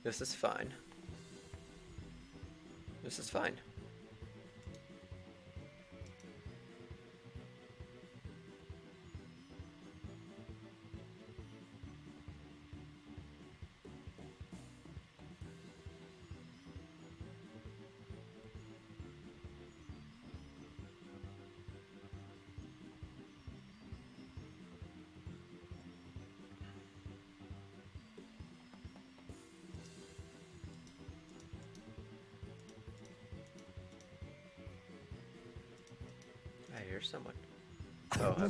This is fine. This is fine. I hear someone. Oh,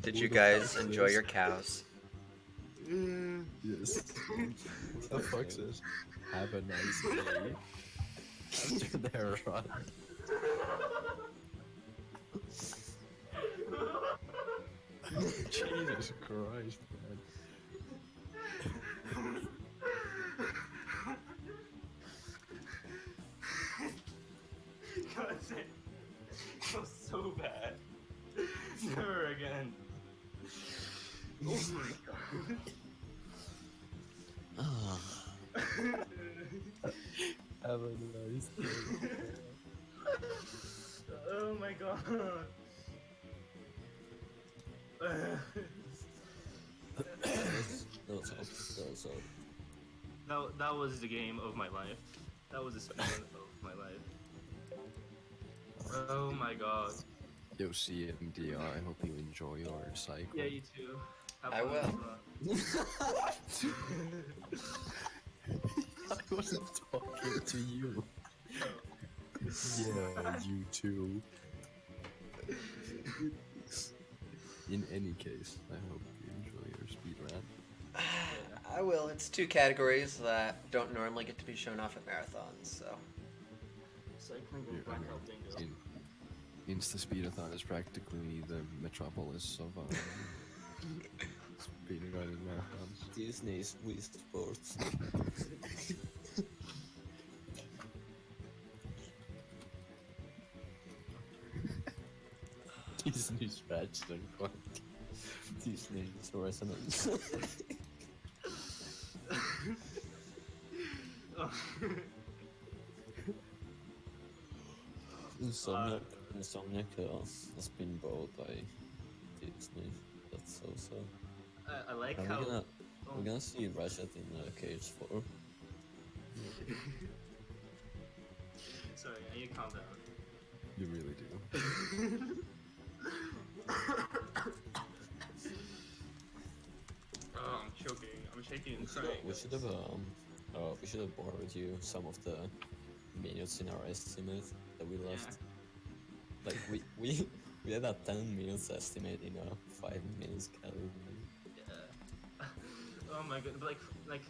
did you guys enjoy your cows? Yes. What the fuck says? Have a nice day. After their run. Jesus Christ, man. God damn. That was so bad. Never again. Oh my god. Have a nice day. Oh my god. That was the game of my life. That was the speedrun of my life. Oh my god. Yo, CMDR, I hope you enjoy your cycle. Yeah, you too. Have I fun. will. I wasn't talking to you. Yeah, you too. In any case, I hope you enjoy your speedrun. I will. It's two categories that don't normally get to be shown off at marathons, so. Cycling or blackout bingo. Instaspeedathon is practically the metropolis of speedrunning marathons. Disney's Wii Sports. Disney's Ratchet and Clank. Disney's Resonance. Insomniac has been bought by Disney. That's also. I like Are how. we're gonna see Ratchet in Cage 4. Sorry, I need to calm down. You really do. Oh, I'm choking. I'm shaking and crying. We should have borrowed you some of the minutes in our estimate that we left. Like we had a 10 minutes estimate in a 5 minutes category. Yeah. Oh my god, but like,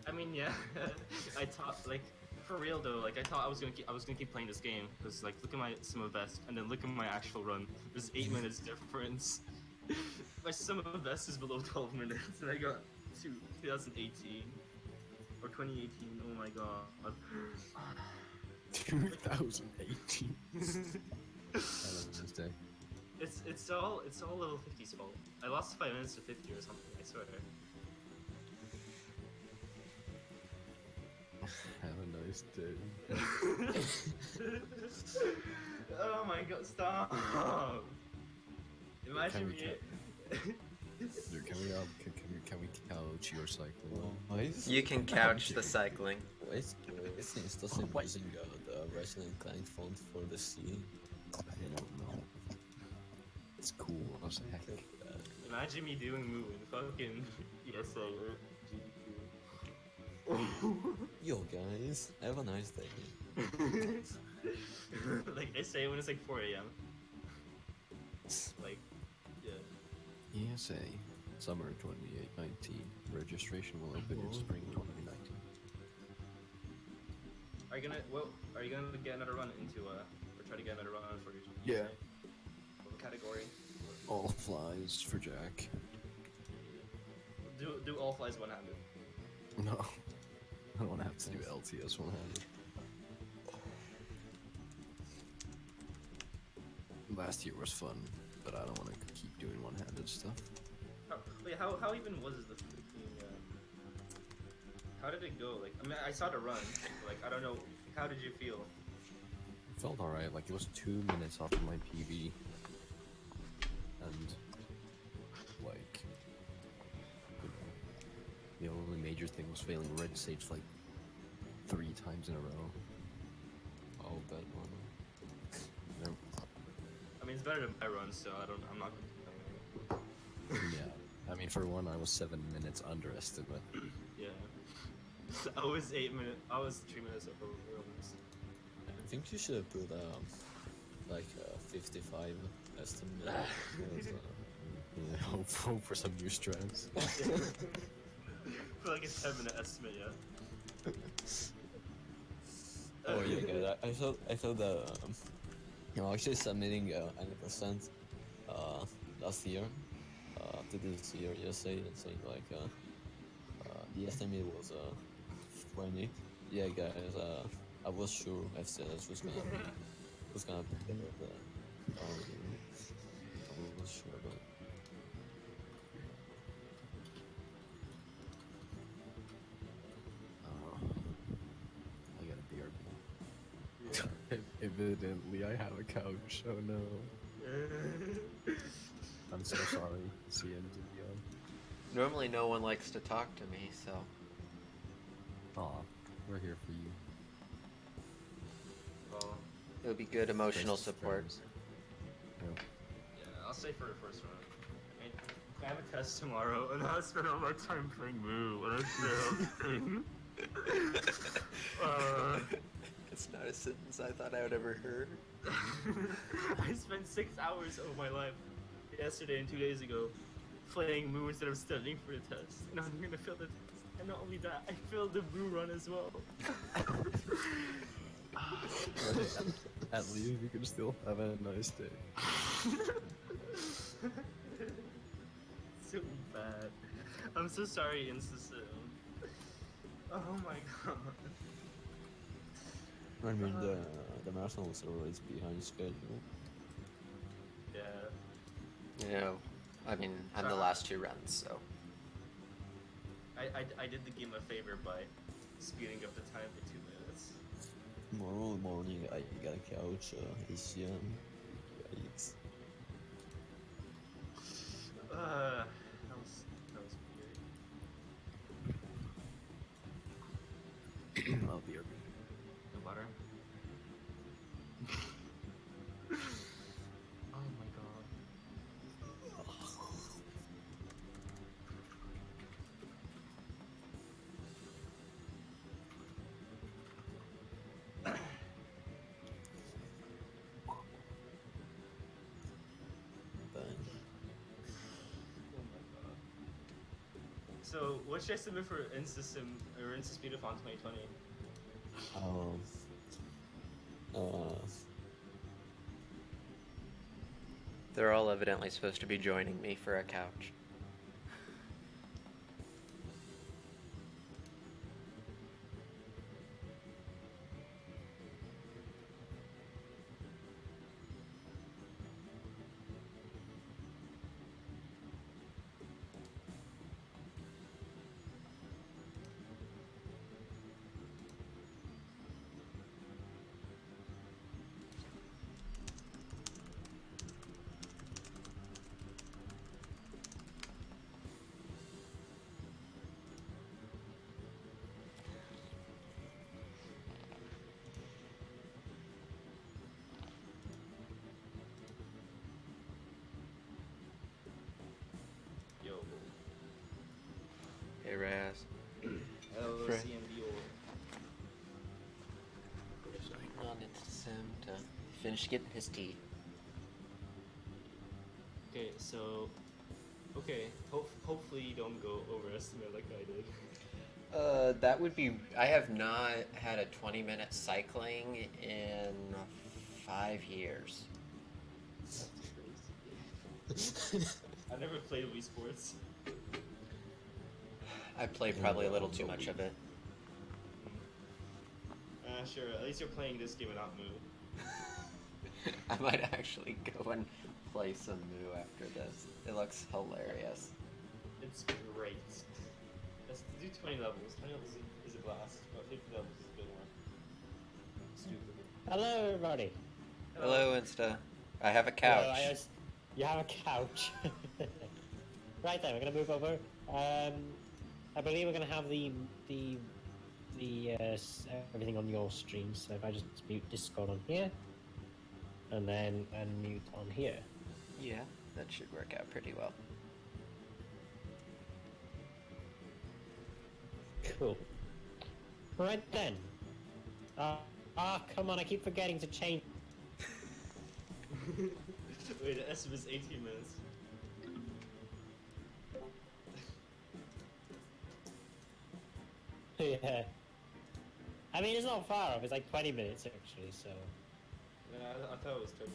I mean, yeah. I thought, like, for real though, like I thought I was gonna keep playing this game because like look at my sum of best and then look at my actual run. There's 8 minutes difference. My sum of best is below 12 minutes, and I got to 2018 or 2018. Oh my god. 2018. Day. It's all level 50's fault. I lost 5 minutes to 50 or something. I swear. Have a nice day. Oh my god! Stop. Imagine me. Dude, can we couch your cycle? You can couch the cycling. Why is Instaspeed using the Ratchet and Clank font for the C? I don't know. It's cool as heck. Imagine me doing Moon, fucking ESA or GDQ. Yo guys, have a nice day. Like I say when it's like 4 AM. Like, yeah. ESA, summer 2019. Registration will open in spring 2019. Are you gonna get another run into or try to get another run for your Yeah. What category? All flies for Jack. Do all flies one-handed. No. I don't have to do LTS one-handed. Last year was fun, but I don't want to keep doing one-handed stuff. Wait, how even was the freaking, how did it go? Like, I mean, I saw the run, like, I don't know, how did you feel? It felt alright, like it was 2 minutes off of my PB. And, like, you know, the only major thing was failing red sage like 3 times in a row. Oh, bad one. Nope. I mean, it's better than my run, so I'm not gonna Yeah, I mean, for one, I was 7 minutes underestimate. yeah. I was 8 minutes, I was 3 minutes over almost. I think you should have put like 55 estimate. Yeah, hope for some new strats. For like a 10-minute estimate, yeah. Oh yeah, guys. I thought that actually submitting 100% last year to this year yesterday and saying like the estimate was 20. Yeah, guys. I was sure FCS was gonna be better, but I was sure about. I got a BRB. Evidently, I have a couch. Oh no. I'm so sorry, CM to be on. Normally no one likes to talk to me, so... Aw, we're here for you. Well, It would be good emotional Best support. friends. Yep. yeah, I'll say for the first run. I mean, I have a test tomorrow, and I spent all my time playing Moo, and I failed. It's not a sentence I thought I would ever hear. I spent 6 hours of my life yesterday and 2 days ago playing Moo instead of studying for the test, and I'm gonna fail the test. And not only that, I failed the Moo run as well. At least you can still have a nice day. So bad. I'm so sorry, Instaspeedathon. Oh my god. I mean the marathon was always behind schedule. Yeah. You know, I mean, I'm the last 2 runs, so... I did the game a favor by speeding up the time to 2 minutes. Tomorrow morning I got a couch, ACM. Yikes. That was weird. I'll be your No butter. Oh my god. So, what should I submit for Instasim or Instaspeedathon 2020? They're all evidently supposed to be joining me for a couch. Yo. Hey, Raz. Hello, Fred. CMDO. Just waiting on Sim to finish getting his tea. Okay, so... Okay, hopefully you don't go overestimate like I did. That would be... I have not had a 20-minute cycling in 5 years. I never played Wii Sports. I played probably a little too much of it. Sure, at least you're playing this game and not Moo. I might actually go and play some Moo after this. It looks hilarious. It's great. Let's do 20 levels. 20 levels is a blast, but 50 levels is a bit more stupid. Hello, everybody. Hello, Insta. I have a Hello, couch. you have a couch. Right then, we're gonna move over. I believe we're gonna have everything on your stream. So if I just mute Discord on here, and then mute on here. Yeah, that should work out pretty well. Cool. Right then. Come on! I keep forgetting to change. Wait, the estimate is 18 minutes. Yeah. I mean, it's not far off. It's like 20 minutes actually. So. Yeah, I thought it was 20.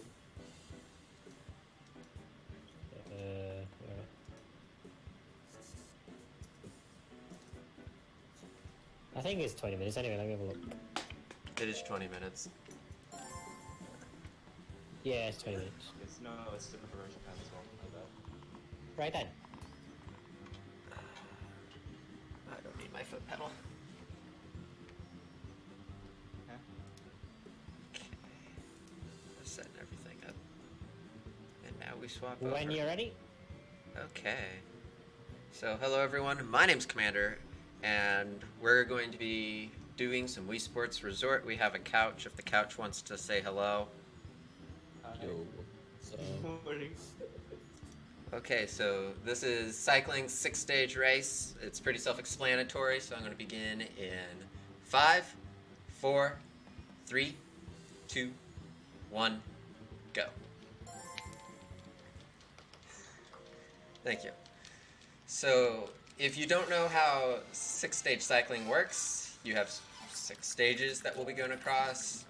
Where? I think it's 20 minutes. Anyway, let me have a look. It is 20 minutes. Yeah, it's 20 minutes. No, it's different version time as well. My bad. Right then. I don't need my foot pedal. Huh? Okay. Let's set everything up. And now we swap over. When you're ready. Okay. So, hello everyone. My name's Commander, and we're going to be doing some Wii Sports Resort. We have a couch. If the couch wants to say hello. Yo, so Morning. Okay, so this is cycling 6-stage race. It's pretty self-explanatory, so I'm going to begin in 5, 4, 3, 2, 1, go. Thank you. So, if you don't know how 6-stage cycling works, you have 6 stages that we'll be going across.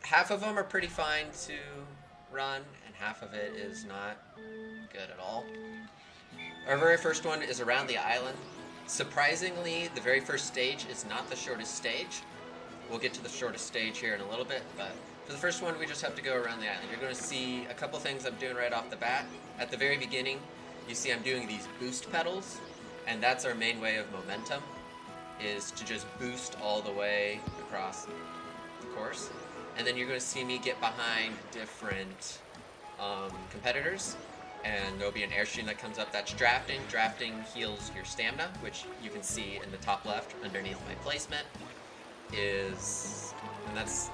Half of them are pretty fine to run, and half of it is not good at all. Our very first one is around the island. Surprisingly, the very first stage is not the shortest stage. We'll get to the shortest stage here in a little bit, but for the first one, we just have to go around the island. You're going to see a couple things I'm doing right off the bat. At the very beginning, you see I'm doing these boost pedals, and that's our main way of momentum, is to just boost all the way across the course. And then you're going to see me get behind different competitors, and there'll be an airstream that comes up that's drafting. Drafting heals your stamina, which you can see in the top left underneath my placement. And that's,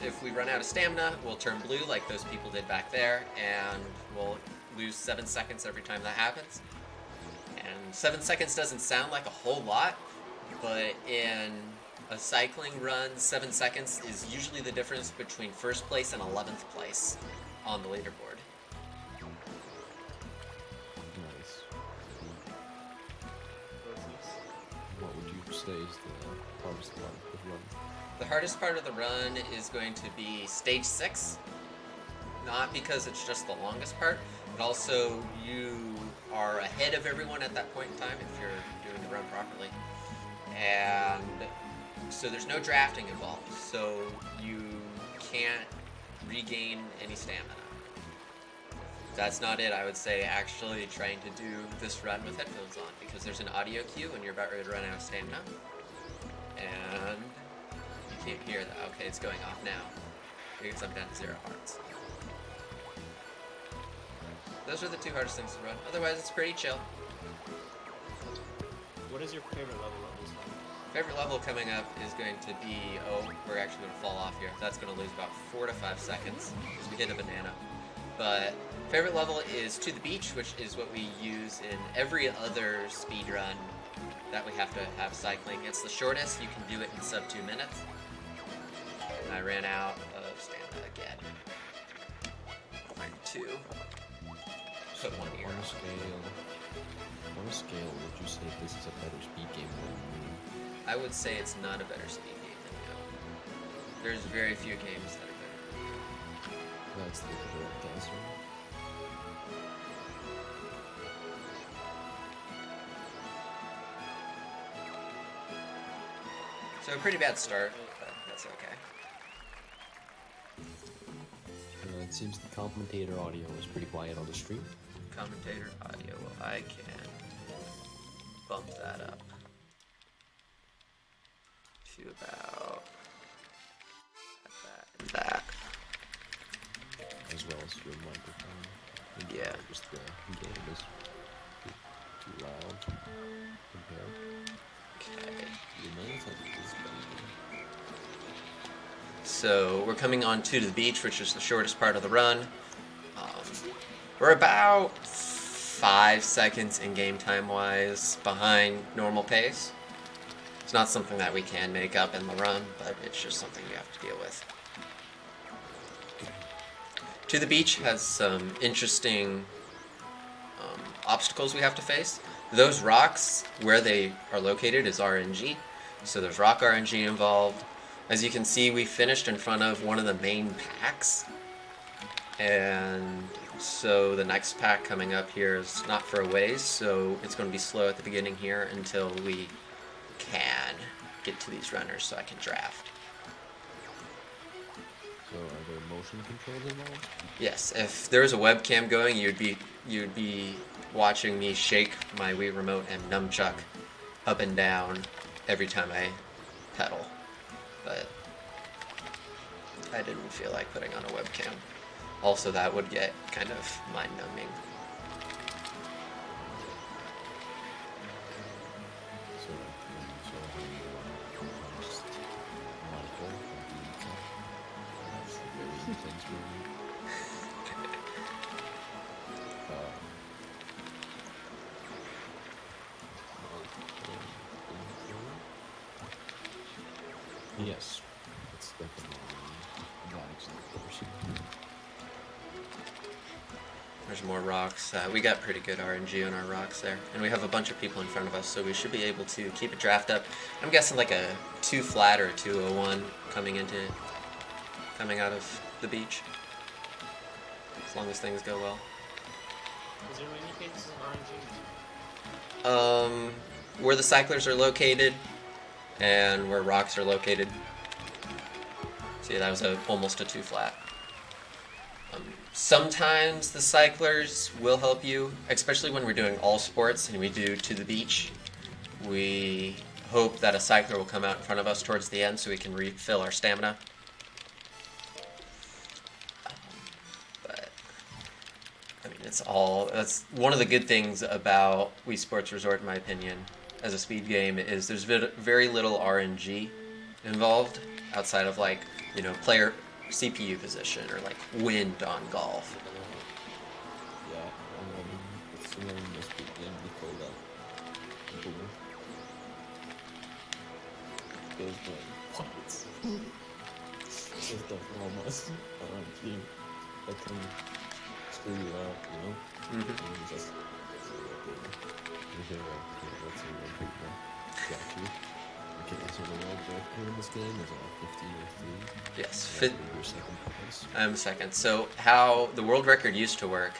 if we run out of stamina, we'll turn blue like those people did back there, and we'll lose 7 seconds every time that happens. And 7 seconds doesn't sound like a whole lot, but in a cycling run, 7 seconds is usually the difference between first place and 11th place on the leaderboard. Nice. What would you say is the hardest part of the run? The hardest part of the run is going to be stage 6. Not because it's just the longest part, but also you are ahead of everyone at that point in time if you're doing the run properly. And so there's no drafting involved, so you can't regain any stamina. That's not it. I would say actually trying to do this run with headphones on, because there's an audio cue when you're about ready to run out of stamina. And you can't hear that. Okay, it's going off now, because I'm down to 0 hearts. Those are the 2 hardest things to run. Otherwise, it's pretty chill. What is your favorite level of this one? Favorite level coming up is going to be, we're actually going to fall off here. That's going to lose about 4 to 5 seconds because we hit a banana. But favorite level is To the Beach, which is what we use in every other speed run that we have to have cycling. It's the shortest. You can do it in sub 2 minutes. And I ran out of stamina again. Point 2. Put 1 ear On a on. scale, would you say this is a better speed game than Moon? I would say it's not a better speed game than Go. There's very few games that are better. That's the correct answer. So a pretty bad start, but that's okay. seems the commentator audio is pretty quiet on the stream. Commentator audio. Well, I can bump that up to about that. As well as your microphone. Yeah. Just the game is too loud compared. Okay. The marathon is going. So we're coming on to the beach, which is the shortest part of the run. We're about 5 seconds in game time wise behind normal pace. It's not something that we can make up in the run, but it's just something you have to deal with. To the beach has some interesting obstacles we have to face. Those rocks, where they are located, is RNG. So there's rock RNG involved. As you can see, we finished in front of one of the main packs. And so the next pack coming up here is not for a ways, so it's going to be slow at the beginning here until we can get to these runners so I can draft. So are there motion controls involved? Yes, if there was a webcam going, you'd be watching me shake my Wii remote and nunchuck up and down every time I pedal. But I didn't feel like putting on a webcam. Also, that would get kind of mind-numbing. So how do you host Michael and Lisa? That's the very intense movie. Yes, it's definitely Galaxy version. There's more rocks. We got pretty good RNG on our rocks there. And we have a bunch of people in front of us, so we should be able to keep a draft up. I'm guessing like a 2 flat or a 201 coming out of the beach. As long as things go well. Is there any cases of RNG? Where the cyclers are located and where rocks are located. See, that was almost a 2 flat. Sometimes the cyclers will help you, especially when we're doing all sports and we do to the beach. We hope that a cycler will come out in front of us towards the end so we can refill our stamina. But I mean, that's one of the good things about Wii Sports Resort, in my opinion, as a speed game, is there's very little RNG involved outside of, like, you know, player CPU position or like wind on golf. Yeah, it's similar in the speed game, we call that boom. There's no pockets. There's the almost around team that can screw you up, you know? Mm-hmm. And you just Is there what's the world record? Got you. Okay, so the world record in this game is 15 or 3. Yes, Your second place. I'm second. So how the world record used to work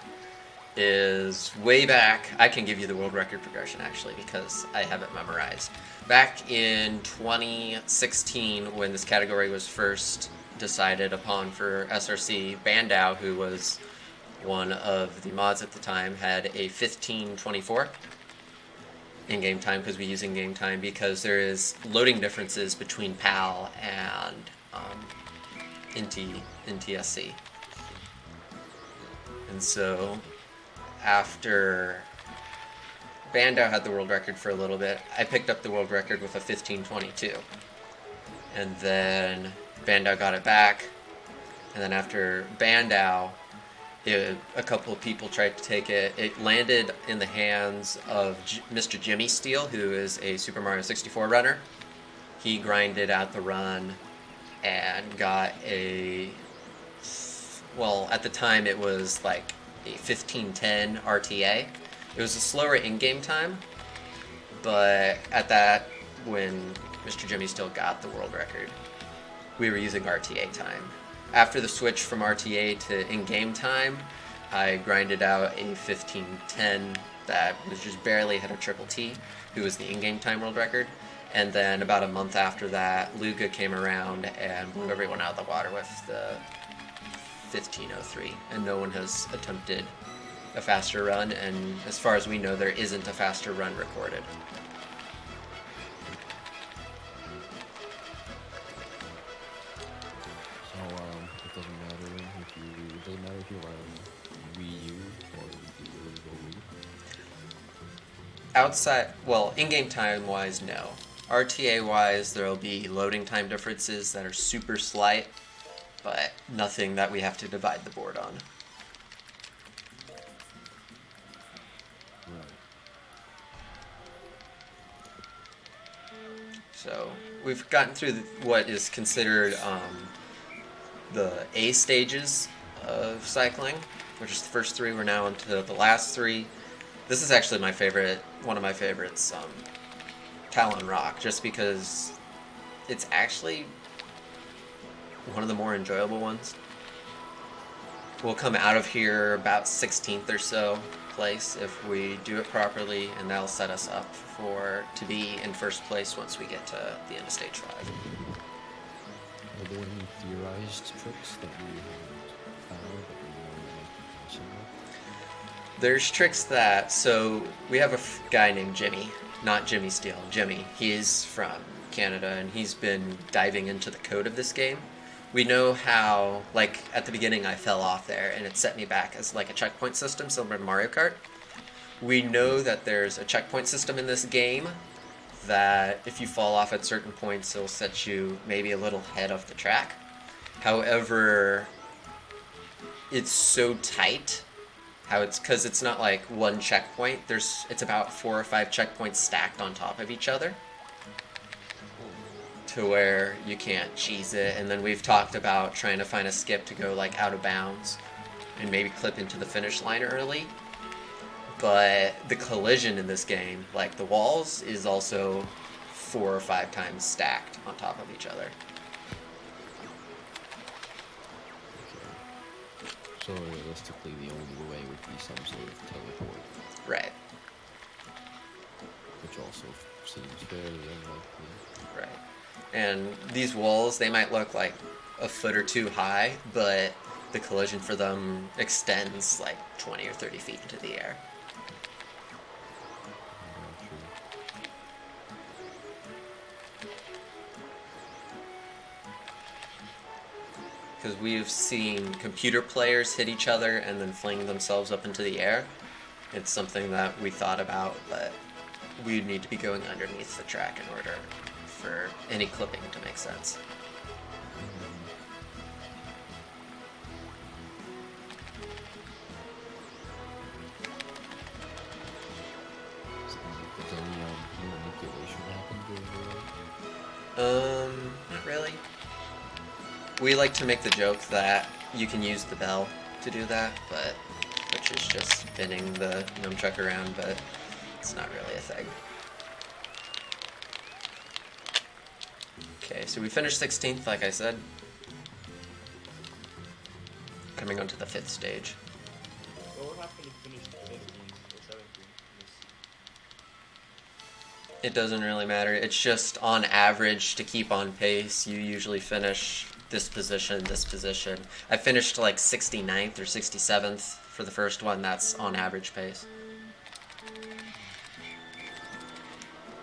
is way back. I can give you the world record progression actually because I have it memorized. Back in 2016, when this category was first decided upon for SRC, Bandau, who was one of the mods at the time, had a 15:24 in-game time because we use in-game time because there is loading differences between PAL and NTSC. And so after Bandau had the world record for a little bit, I picked up the world record with a 15:22. And then Bandau got it back. And then after Bandau, a couple of people tried to take it. It landed in the hands of Mr. Jimmy Steele, who is a Super Mario 64 runner. He grinded out the run and got well, at the time it was like a 15:10 RTA. It was a slower in-game time, but at that, when Mr. Jimmy Steele got the world record, we were using RTA time. After the switch from RTA to in-game time, I grinded out a 15:10 that was just barely ahead of Triple T, who was the in-game time world record. And then about a month after that, Luga came around and blew everyone out of the water with the 1503, and no one has attempted a faster run, and as far as we know, there isn't a faster run recorded. So it doesn't matter if you run Wii U or the original Wii. Outside, well, in-game time-wise, no. RTA-wise, there will be loading time differences that are super slight, but nothing that we have to divide the board on. Right. So we've gotten through what is considered the A stages of cycling, which is the first three. We're now into the last three. This is actually my favorite, one of my favorites, Talon Rock, just because it's actually one of the more enjoyable ones. We'll come out of here about 16th or so place if we do it properly, and that'll set us up to be in first place once we get to the end of stage 5. Are there any theorized tricks that we haven't found that we know might be possible? There's tricks that, so we have a guy named Jimmy, not Jimmy Steele, Jimmy. He's from Canada, and he's been diving into the code of this game. We know how, like, at the beginning I fell off there, and it set me back as, like, a checkpoint system similar to Mario Kart. We know that there's a checkpoint system in this game that if you fall off at certain points, it'll set you maybe a little ahead of the track. However, it's so tight, because it's not like one checkpoint. It's about 4 or 5 checkpoints stacked on top of each other, to where you can't cheese it. And then we've talked about trying to find a skip to go like out of bounds and maybe clip into the finish line early. But the collision in this game, like the walls, is also 4 or 5 times stacked on top of each other. Okay. So realistically, the only way would be some sort of teleport, Right, which also seems fairly unlikely. right. And these walls, they might look like a foot or 2 high, but the collision for them extends like 20 or 30 feet into the air. Because we've seen computer players hit each other and then fling themselves up into the air. It's something that we thought about, but we need to be going underneath the track in order for any clipping to make sense. Does any manipulation happen during the run? Not really. We like to make the joke that you can use the bell to do that, which is just spinning the nunchuck around, but it's not really a thing. Okay, so we finished 16th, like I said. Coming on to the 5th stage. What would happen if you finished 15th or 17th? It doesn't really matter. It's just on average to keep on pace. You usually finish this position, this position. I finished like 69th or 67th for the first one. That's on average pace.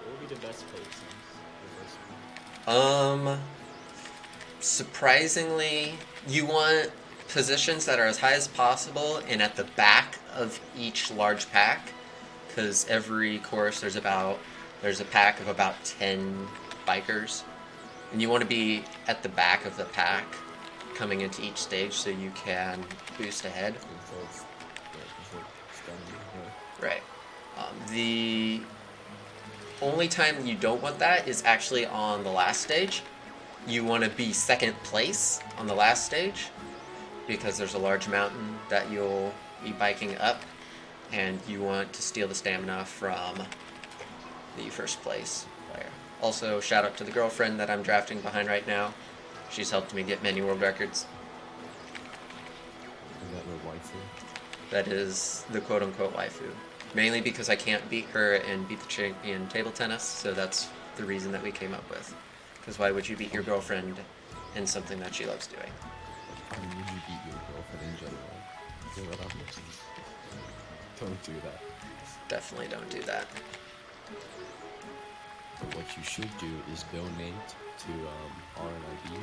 What would be the best place for this one? Surprisingly, you want positions that are as high as possible and at the back of each large pack, because every course there's a pack of about 10 bikers, and you want to be at the back of the pack coming into each stage so you can boost ahead. Right. The only time you don't want that is actually on the last stage. You want to be second place on the last stage because there's a large mountain that you'll be biking up, and you want to steal the stamina from the first place player. Also, shout out to the girlfriend that I'm drafting behind right now. She's helped me get many world records. Is that your waifu? That is the quote-unquote waifu. Mainly because I can't beat her and beat the champion table tennis, so that's the reason that we came up with. Because why would you beat your girlfriend in something that she loves doing? I mean, you beat your girlfriend in general. Yeah, that makes sense. Don't do that. Definitely don't do that. But what you should do is donate to RNIB,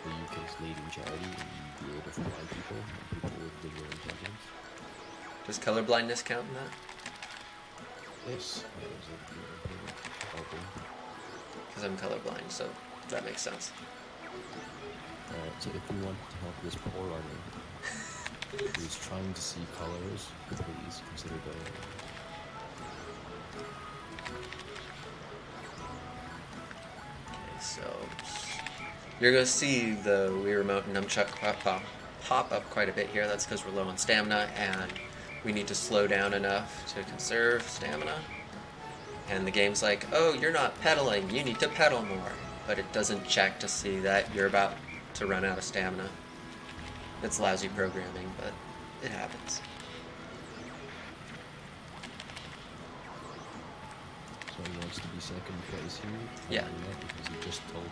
the UK's leading charity in the aid of blind people and people with visual intelligence. Does colorblindness count in that? Yes. Because I'm colorblind, so that makes sense. Alright, so if you want to help this poor runner who's trying to see colors, please consider donating. Okay, so you're going to see the Wii Remote and Nunchuck pop up quite a bit here. That's because we're low on stamina and we need to slow down enough to conserve stamina. And the game's like, oh, you're not pedaling, you need to pedal more. But it doesn't check to see that you're about to run out of stamina. It's lousy programming, but it happens. So he wants to be second place here? Yeah. Because he just told me.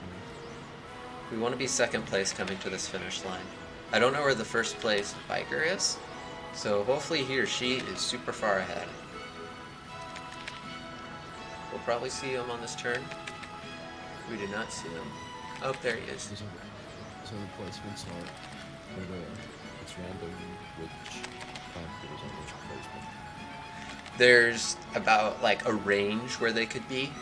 We want to be second place coming to this finish line. I don't know where the first place biker is, so hopefully he or she is super far ahead. We'll probably see him on this turn. We do not see him. Oh, there he is. So the placements are, it's random which factors on which placement. There's about like a range where they could be.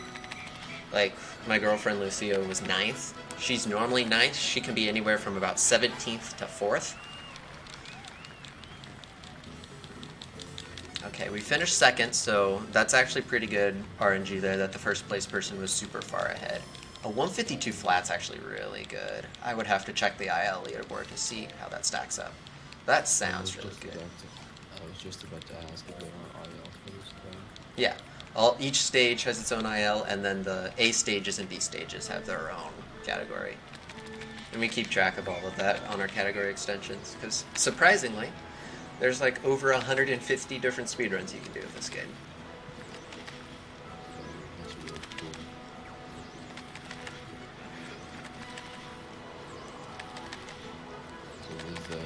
Like my girlfriend Lucia was 9th. She's normally 9th. She can be anywhere from about 17th to 4th. Okay, we finished second, so that's actually pretty good RNG there that the first place person was super far ahead. A 152 flat's actually really good. I would have to check the IL leaderboard to see how that stacks up. That sounds really good. I was just about to ask if there are IL for this game. Yeah, each stage has its own IL, and then the A stages and B stages have their own category. And we keep track of all of that on our category extensions, because surprisingly, there's like over 150 different speedruns you can do with this game. That's really cool. So is the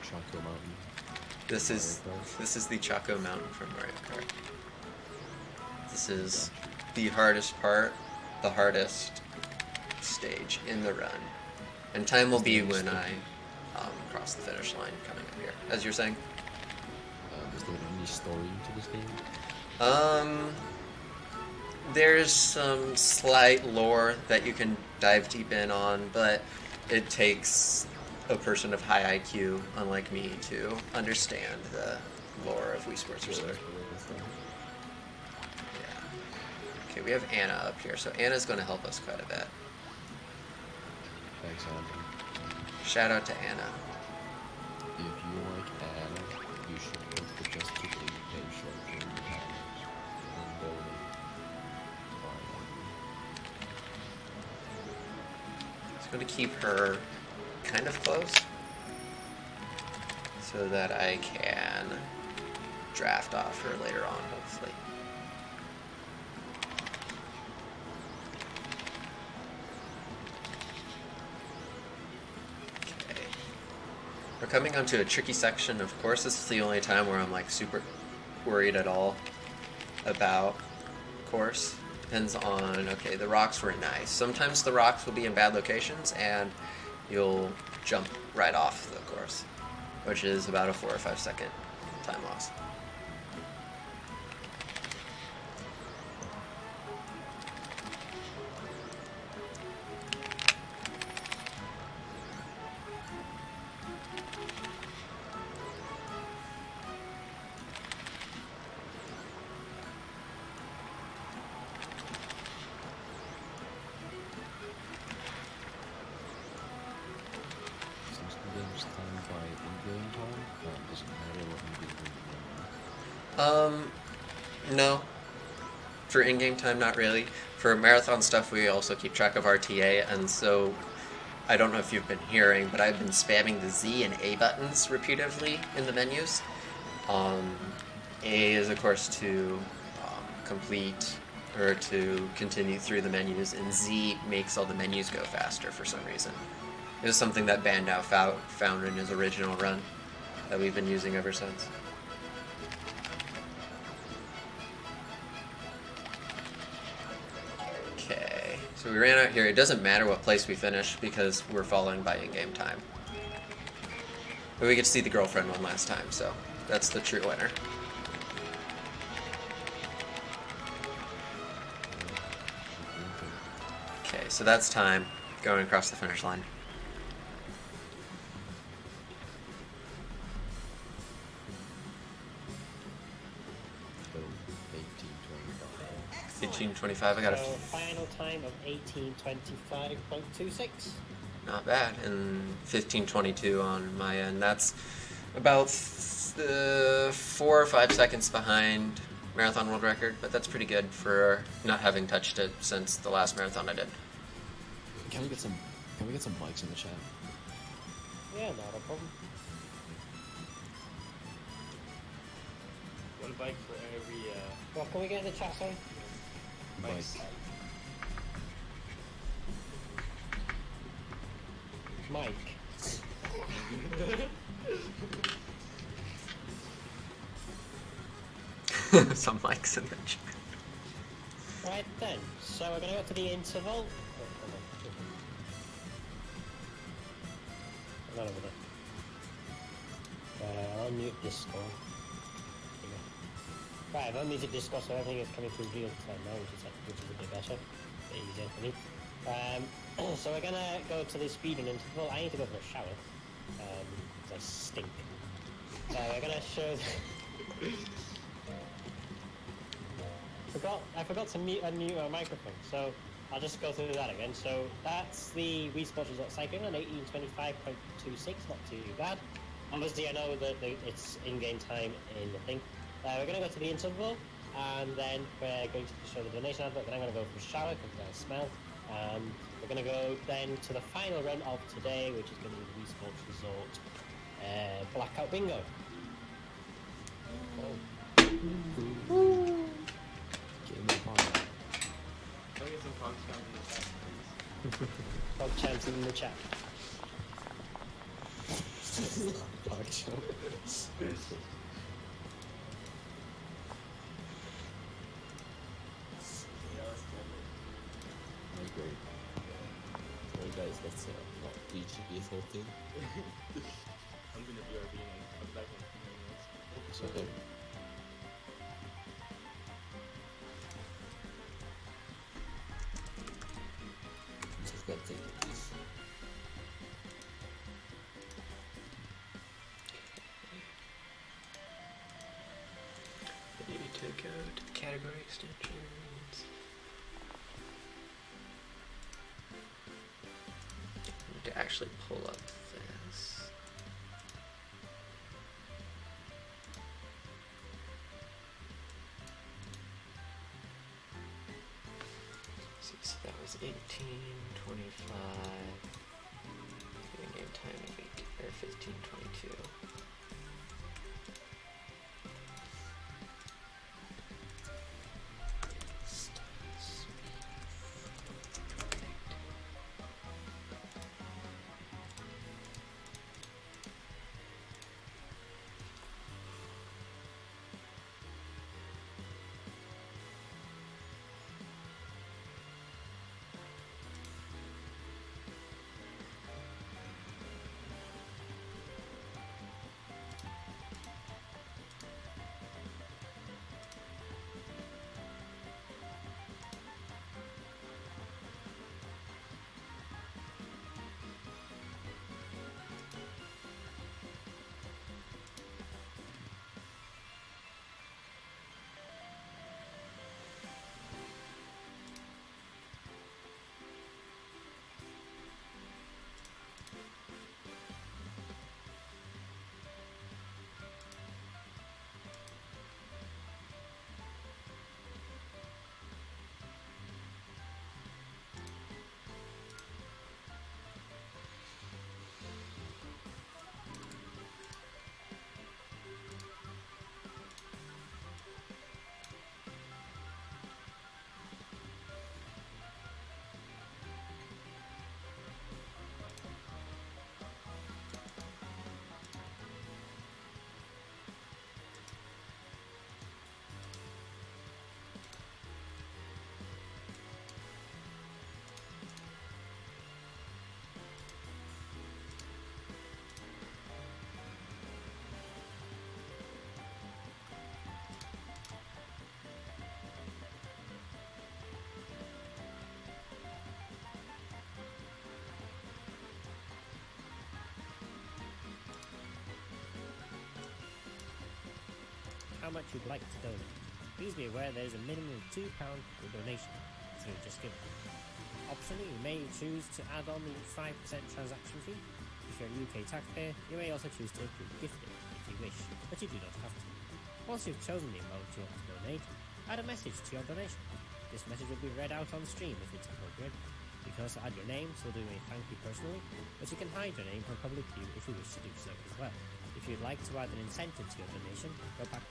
Choco Mountain? This is the Choco Mountain from Mario Kart. This is the hardest part, the hardest stage in the run. And time will be when I cross the finish line coming up here. As you're saying? Is there any story to this game? There's some slight lore that you can dive deep in on, but it takes a person of high IQ, unlike me, to understand the lore of Wii Sports Resort. Yeah. Okay, we have Anna up here, so Anna's going to help us quite a bit. Thanks, Anna. Shout out to Anna. If you like Anna, you should majestically pay short-term retirement and donate to RNIB. It's going to keep her kind of close so that I can draft off her later on, hopefully. Okay. We're coming onto a tricky section, of course. This is the only time where I'm like super worried at all about course. Depends on, okay, the rocks were nice. Sometimes the rocks will be in bad locations and you'll jump right off the course, which is about a 4 or 5 second time loss. Since the game is timed by in-game time, doesn't matter what in-game time. No. For in-game time, not really. For marathon stuff, we also keep track of RTA, and so I don't know if you've been hearing, but I've been spamming the Z and A buttons repeatedly in the menus. A is, of course, to complete or to continue through the menus, and Z makes all the menus go faster for some reason. It was something that Bandow found in his original run that we've been using ever since. Okay, so we ran out here. It doesn't matter what place we finish because we're following by in-game time. But we get to see the girlfriend one last time, so that's the true winner. Okay, so that's time going across the finish line. So 18:25. I got a So final time of 18:25.26. not bad, and 15:22 on my end. That's about 4 or 5 seconds behind marathon world record, but that's pretty good for not having touched it since the last marathon I did. Can we get some likes in the chat? Yeah, not a problem. One bike for every Well, can we get in the chat, sorry? bikes. Mike. Some likes in the chat. Right then, so we're going to go to the interval. Not over there. I'll mute Discord. Right, I've unmuted Discord, so everything is coming through real time now, which is a bit better, a bit easier for me. So we're gonna go to the speeding interval. I need to go for a shower, because I stink. We're gonna show. I forgot to unmute our microphone, so I'll just go through that again. So that's the Wii Sports Resort Cycling on 18:25.26, not too bad. Obviously, I know that it's in-game time in the thing. We're going to go to the interval, and then we're going to show the donation advert. Then I'm going to go for a shower because I smell. We're going to go then to the final run of today, which is going to be the Wii Sports Resort Blackout Bingo. Oh. Can we get some Pog Champs in the chat, please? Pog Champs in the chat. Great. Sorry guys, that's not PG-13. I'm gonna be RBing on back on anyways. So there. Just gotta take it, please. I need to go to the category extensions. I need to actually pull up this. So that was 18:25. Game time of 15:22. how much you'd like to donate. Please be aware there is a minimum of £2 per donation, so just give it. Optionally, you may choose to add on the 5% transaction fee. If you're a UK taxpayer, you may also choose to include gifting if you wish, but you do not have to. Once you've chosen the amount you want to donate, add a message to your donation. This message will be read out on stream if it's appropriate. You can also add your name, so do a thank you personally, but you can hide your name from public view if you wish to do so as well. If you'd like to add an incentive to your donation, go back.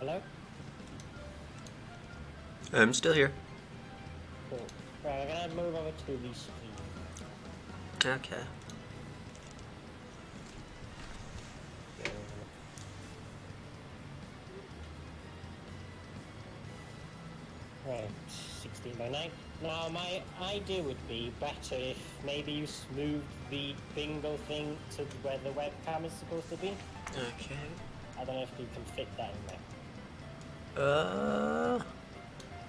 Hello? I'm still here. Cool. Right, we're gonna move over to the screen. Okay. Right, 16 by 9. Now, my idea would be better if maybe you smoothed the bingo thing to where the webcam is supposed to be. Okay. I don't know if you can fit that in there.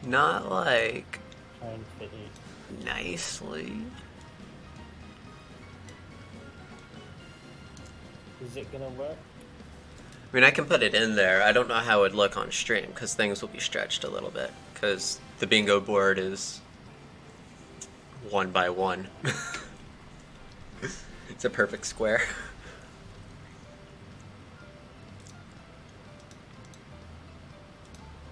Not like Try and fit it. nicely. Is it gonna work? I mean, I can put it in there. I don't know how it would look on stream because things will be stretched a little bit because the bingo board is 1 by 1. It's a perfect square.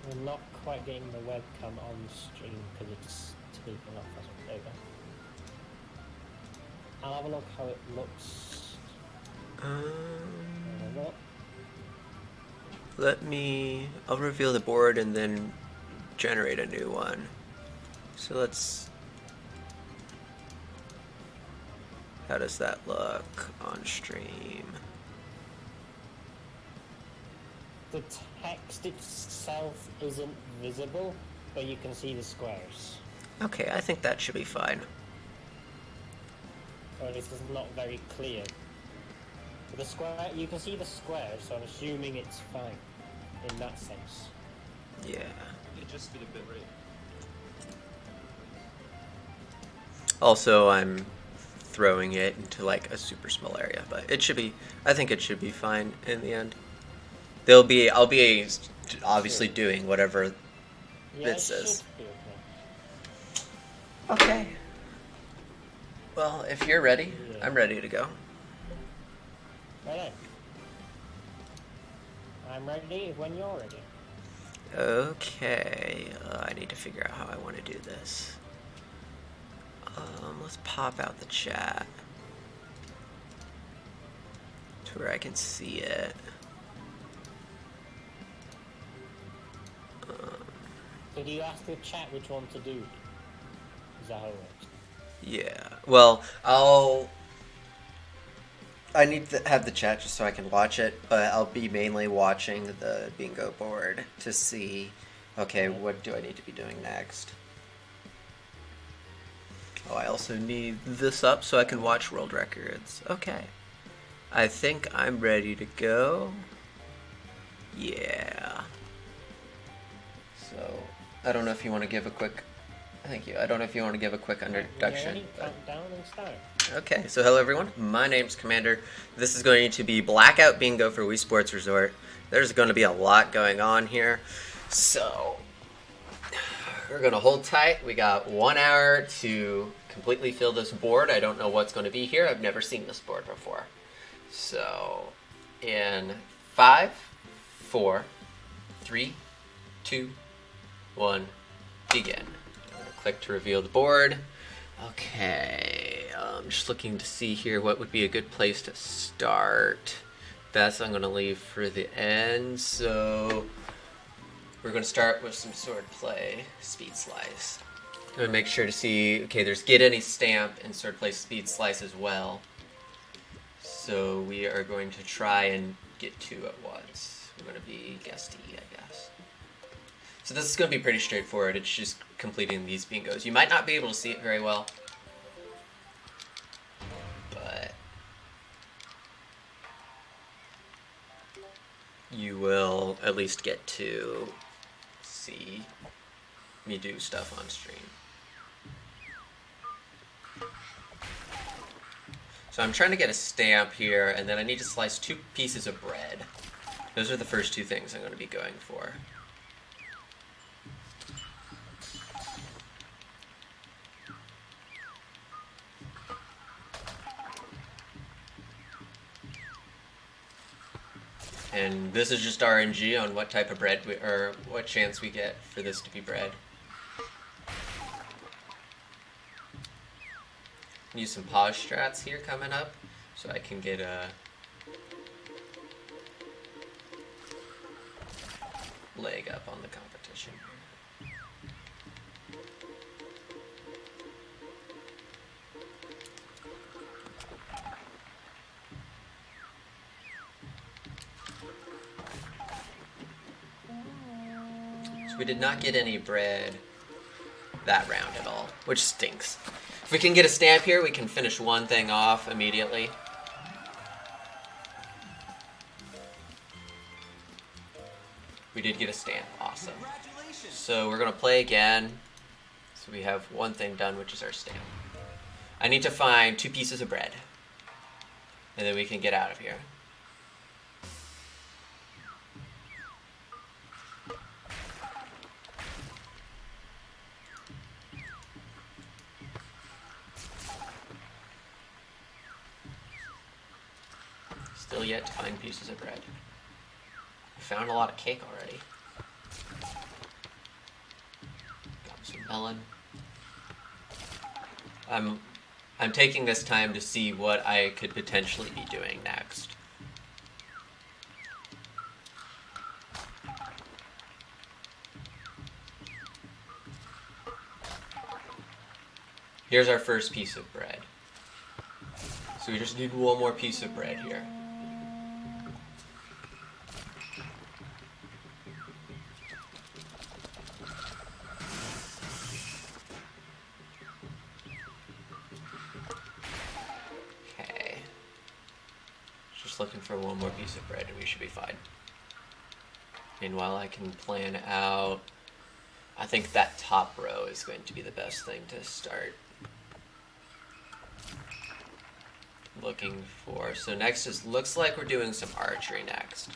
We're not quite getting the webcam on stream because it's taking off as a over. I'll have a look how it looks. I'll reveal the board and then generate a new one. So how does that look on stream? The text itself isn't visible, but you can see the squares. Okay, I think that should be fine. Or at least it's not very clear. The square, you can see the squares, so I'm assuming it's fine in that sense. Yeah. It just did a bit right. Also, I'm throwing it into like a super small area, but I think it should be fine in the end. I'll be obviously doing whatever this is. Okay. Well, if you're ready, Yeah. I'm ready to go. Right. I'm ready when you're ready. Okay, I need to figure out how I want to do this. Let's pop out the chat to where I can see it. So do you ask the chat which one to do? Is that how it works? Yeah. Well, I need to have the chat just so I can watch it, but I'll be mainly watching the bingo board to see, okay, what do I need to be doing next? Oh, I also need this up so I can watch world records. Okay. I think I'm ready to go. Yeah. So, I don't know if you want to give a quick... Thank you. I don't know if you want to give a quick introduction. Ready? Count down and start. Okay, so hello everyone. My name's Commander. This is going to be Blackout Bingo for Wii Sports Resort. There's going to be a lot going on here. So, we're going to hold tight. We got 1 hour to completely fill this board. I don't know what's going to be here. I've never seen this board before. So, in 5, 4, 3, 2, 1, begin. I'm going to click to reveal the board. Okay, I'm just looking to see here what would be a good place to start. That's I'm going to leave for the end. So we're going to start with some sword play, speed slice. I'm going to make sure to see, okay, there's get any stamp and sword play speed slice as well. So we are going to try and get 2 at once. We're going to be guesty, I guess. So this is going to be pretty straightforward. It's just completing these bingos. You might not be able to see it very well, but you will at least get to see me do stuff on stream. So I'm trying to get a stamp here, and then I need to slice 2 pieces of bread. Those are the first 2 things I'm going to be going for. And this is just RNG on what type of bread or what chance we get for this to be bread. Use some pause strats here coming up so I can get a leg up on the competition. So we did not get any bread that round at all, which stinks. If we can get a stamp here, we can finish one thing off immediately. We did get a stamp, awesome. So we're gonna play again. So we have one thing done, which is our stamp. I need to find 2 pieces of bread, and then we can get out of here. Still yet to find pieces of bread. I found a lot of cake already. Got some melon. I'm taking this time to see what I could potentially be doing next. Here's our first piece of bread. So we just need one more piece of bread here. Okay. Just looking for one more piece of bread and we should be fine. Meanwhile, I can plan out... I think that top row is going to be the best thing to start looking for. So next is, looks like we're doing some archery next.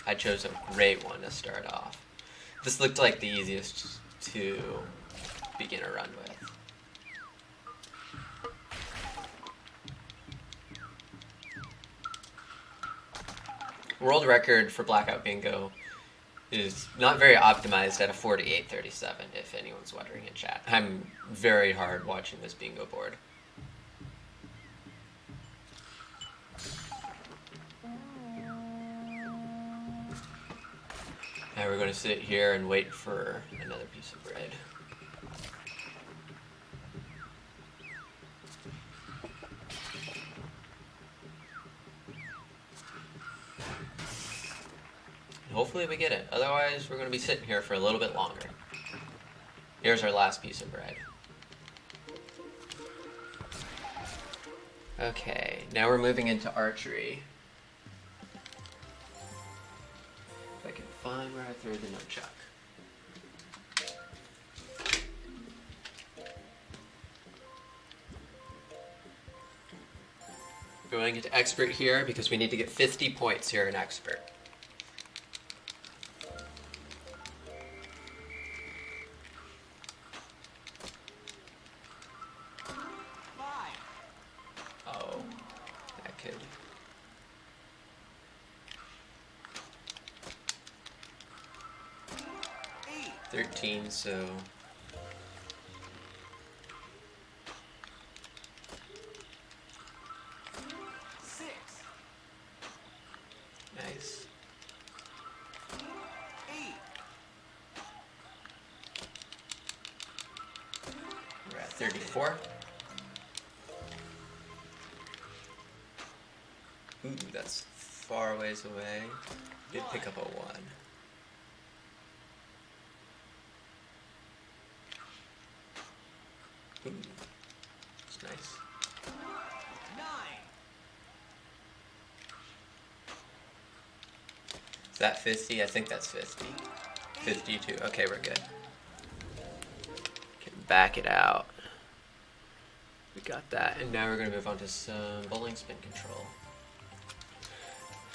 I chose a great one to start off. This looked like the easiest to begin a run with. World record for Blackout Bingo is not very optimized at a 48:37, if anyone's wondering in chat. I'm very hard watching this bingo board. Now we're going to sit here and wait for another piece of bread. Hopefully we get it. Otherwise, we're going to be sitting here for a little bit longer. Here's our last piece of bread. Okay, now we're moving into archery. If I can find where I threw the nunchuck. Going into expert here because we need to get 50 points here in expert. Oh, that could. 13, so. Nice. 8. We're at 34. Ooh, that's far ways away. Did pick up a 1. Ooh, that's nice. 9. Is that 50? I think that's 50. 52. Okay, we're good. Can back it out. We got that, and now we're going to move on to some bowling spin control.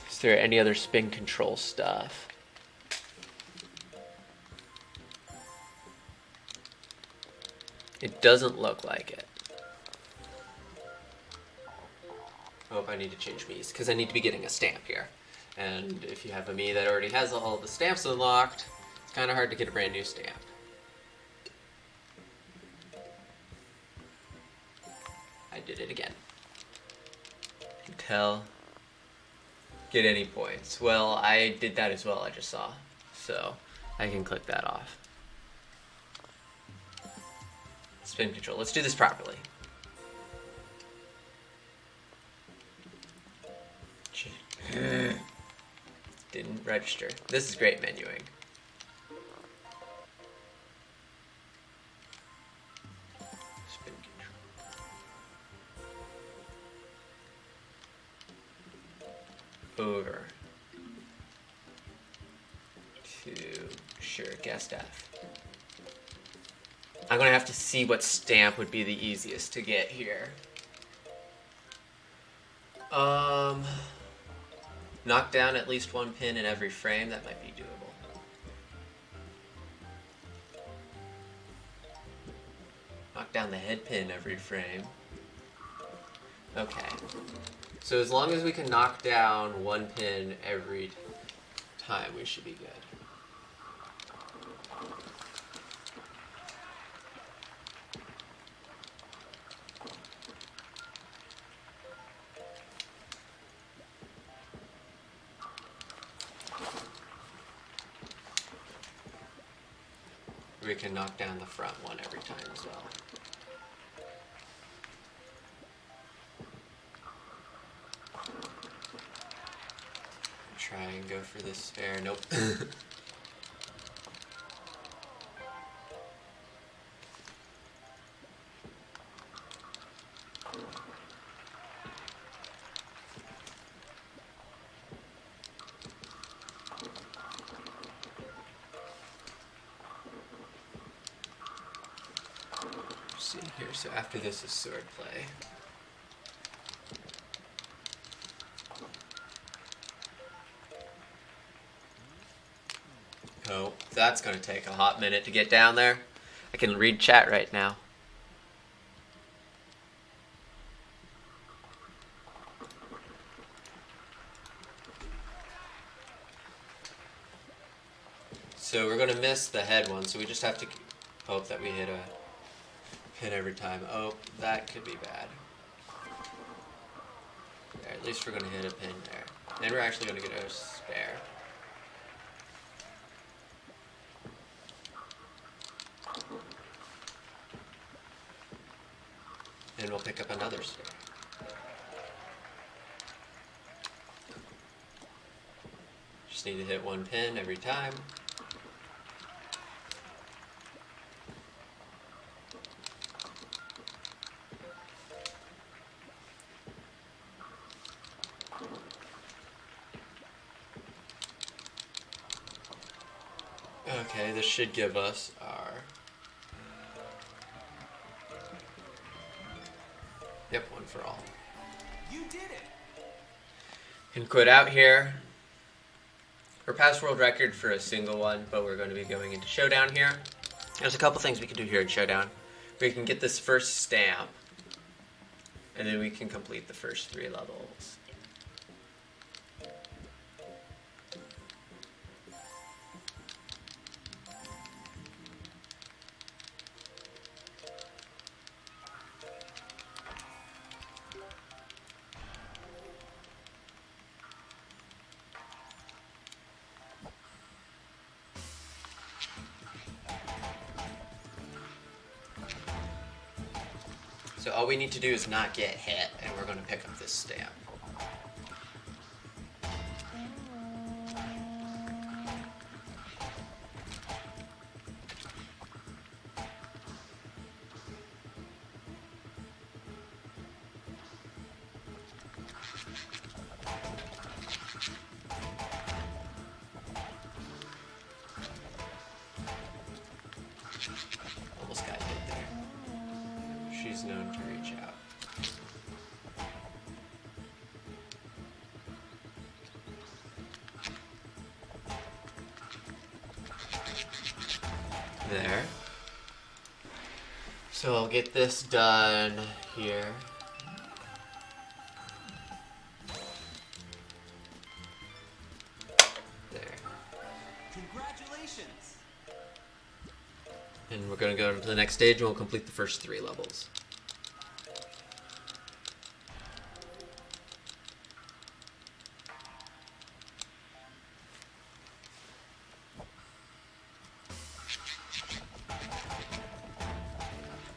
Is there any other spin control stuff? It doesn't look like it. I hope I need to change Mii's, because I need to be getting a stamp here. And if you have a Mii that already has all the stamps unlocked, It's kind of hard to get a brand new stamp. I did it again. Tell. Get any points. Well, I did that as well, I just saw. So, I can click that off. Spin control. Let's do this properly. Didn't register. This is great menuing. Spin control. Over. To, sure, guest F. I'm gonna have to see what stamp would be the easiest to get here. Knock down at least one pin in every frame. That might be doable. Knock down the head pin every frame. Okay. So as long as we can knock down one pin every time, we should be good. We can knock down the front one every time as well. Try and go for this spare. Nope. See here, so after this is sword play. Oh, that's gonna take a hot minute to get down there. I can read chat right now. So we're gonna miss the head one, so we just have to hope that we hit a pin every time. Oh, that could be bad. There, at least we're gonna hit a pin there. And we're actually gonna get a spare. And we'll pick up another spare. Just need to hit one pin every time. Okay, this should give us our... Yep, one for all. You did it! Can quit out here. We're past world record for a single one, but we're going to be going into Showdown here. There's a couple things we can do here in Showdown. We can get this first stamp, and then we can complete the first 3 levels. So all we need to do is not get hit, and we're going to pick up this stamp. Almost got hit there. She's known to reach out. There. So I'll get this done here. There. Congratulations! And we're going to go to the next stage and we'll complete the first 3 levels.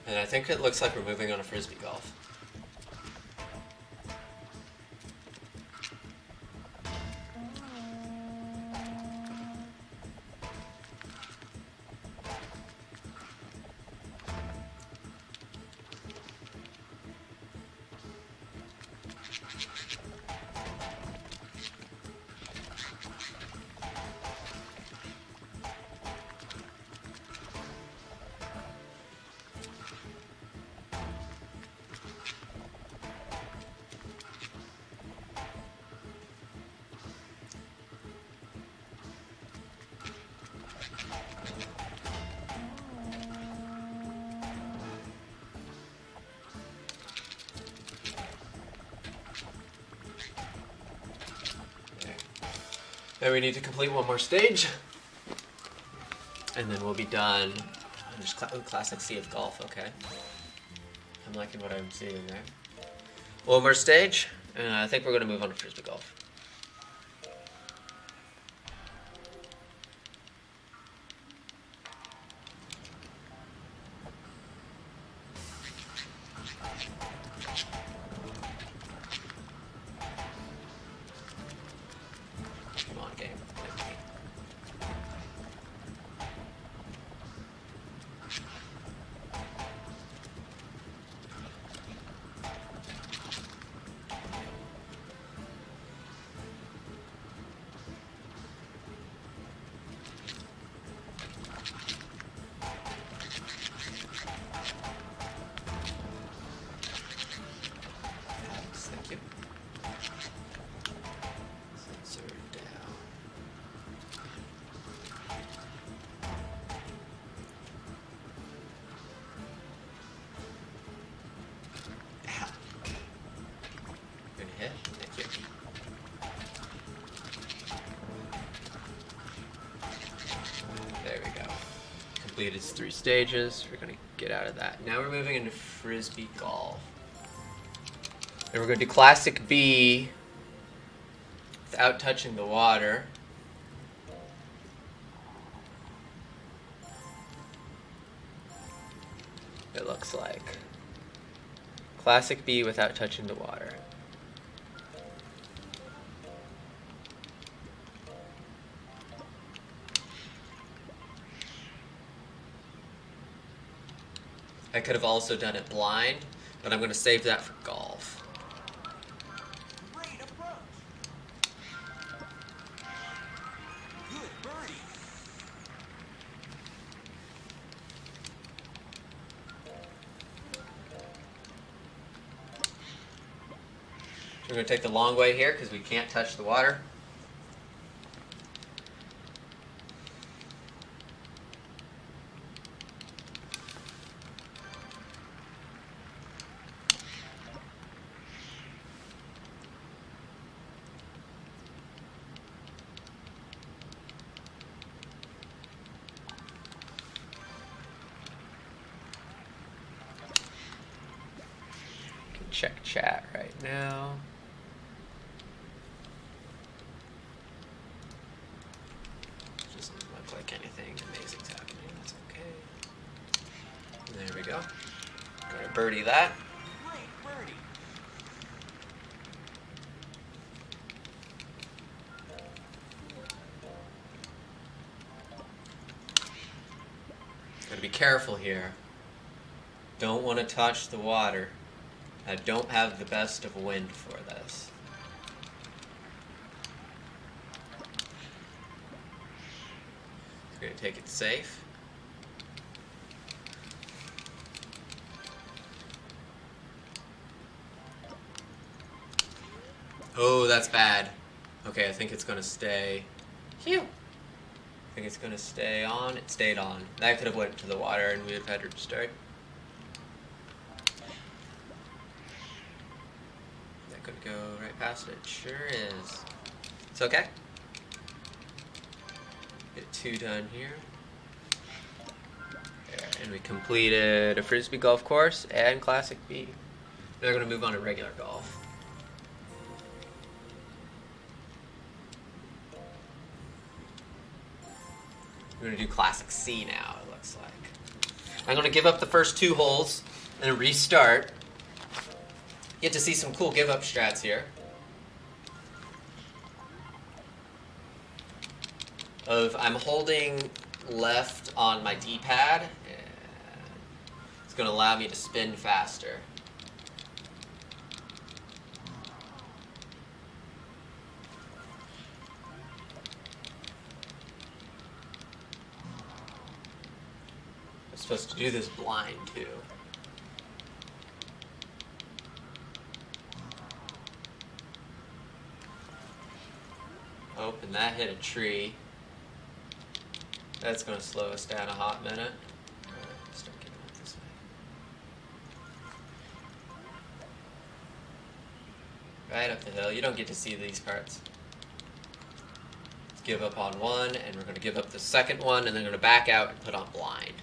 And I think it looks like we're moving on to Frisbee golf. Then we need to complete one more stage, and then we'll be done. Just classic Sea of Golf, okay. I'm liking what I'm seeing there. One more stage, and I think we're going to move on to Frisbee golf. Come on, game. Thank you. Sensor down. Ow. Good hit. Thank you. There we go. Completed 3 stages. We're gonna get out of that. Now we're moving into Frisbee golf. And we're going to do Classic B without touching the water. It looks like. Classic B without touching the water. I could have also done it blind, but I'm going to save that for golf. We're going to take the long way here because we can't touch the water. Can check chat right now. Doesn't look like anything amazing's happening. That's okay. There we go. Gonna birdie that. Gotta be careful here. Don't want to touch the water. I don't have the best of wind for this. We're gonna take it safe. Oh, that's bad. Okay, I think it's gonna stay. Phew. I think it's gonna stay on. It stayed on. That could have went to the water and we would have had to restart. That could go right past it. Sure is. It's okay. Get 2 done here. And we completed a Frisbee golf course and Classic B. Now we're going to move on to regular golf. We're going to do Classic C now, it looks like. I'm going to give up the first 2 holes and then restart. You get to see some cool give-up strats here. I'm holding left on my D-pad, and it's going to allow me to spin faster. I'm supposed to do this blind, too. Oh, and that hit a tree. That's going to slow us down a hot minute. Alright, start getting up this way. Right up the hill. You don't get to see these parts. Let's give up on one, and we're going to give up the second one, and then we're going to back out and put on blind.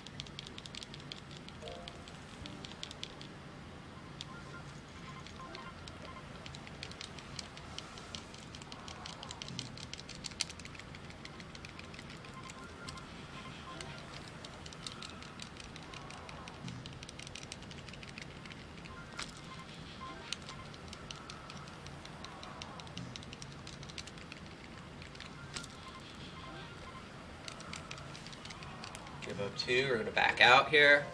Give up 2, we're going to back out here.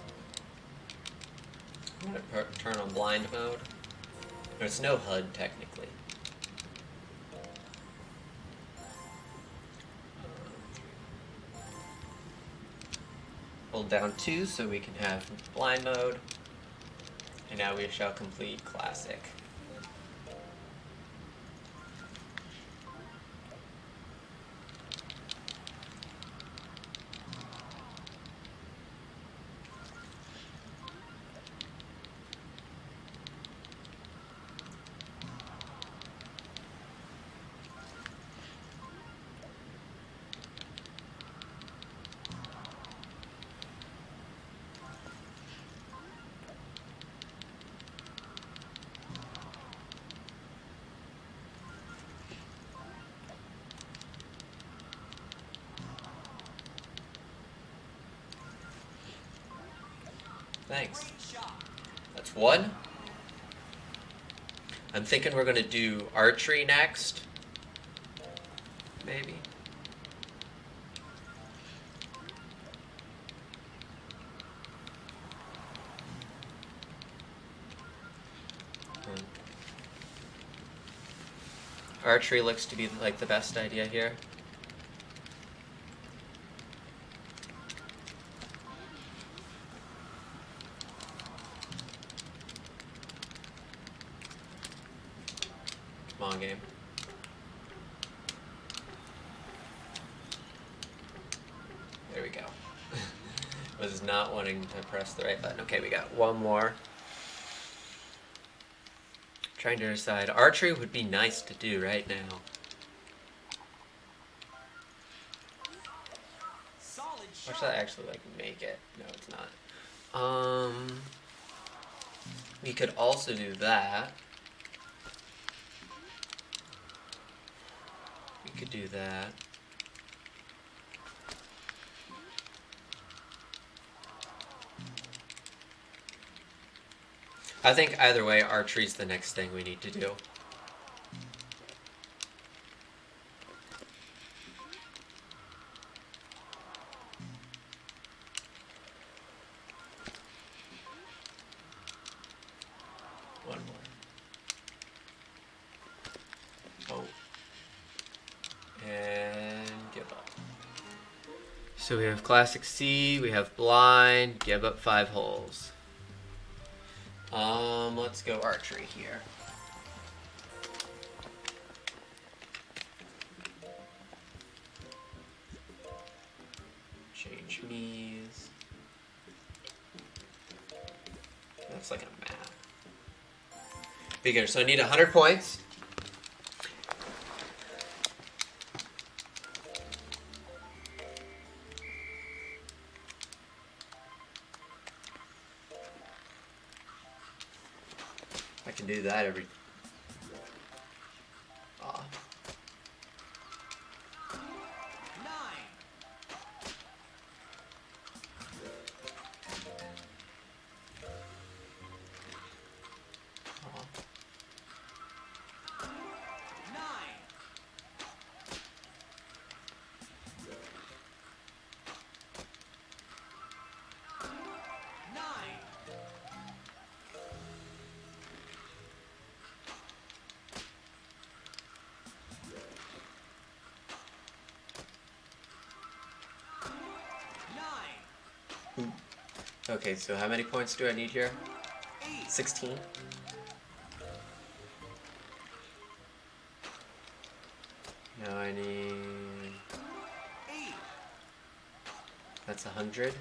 I'm going to turn on blind mode. There's no HUD technically. Hold down 2 so we can have blind mode. And now we shall complete Classic. Thanks. That's 1. I'm thinking we're going to do archery next. Maybe. Archery looks to be like the best idea here. Come on, game. There we go. Was not wanting to press the right button. Okay, we got one more. Trying to decide. Archery would be nice to do right now. Or should I actually like make it? No, it's not. We could also do that. We could do that. I think either way, archery's the next thing we need to do. One more. Oh. And give up. So we have Classic C, we have Blind, give up 5 holes. Let's go archery here. Change me's. That's like a map. Beginner, so I need 100 points. can do that every... Aw. Okay, so how many points do I need here? 16? Now I need... That's 100.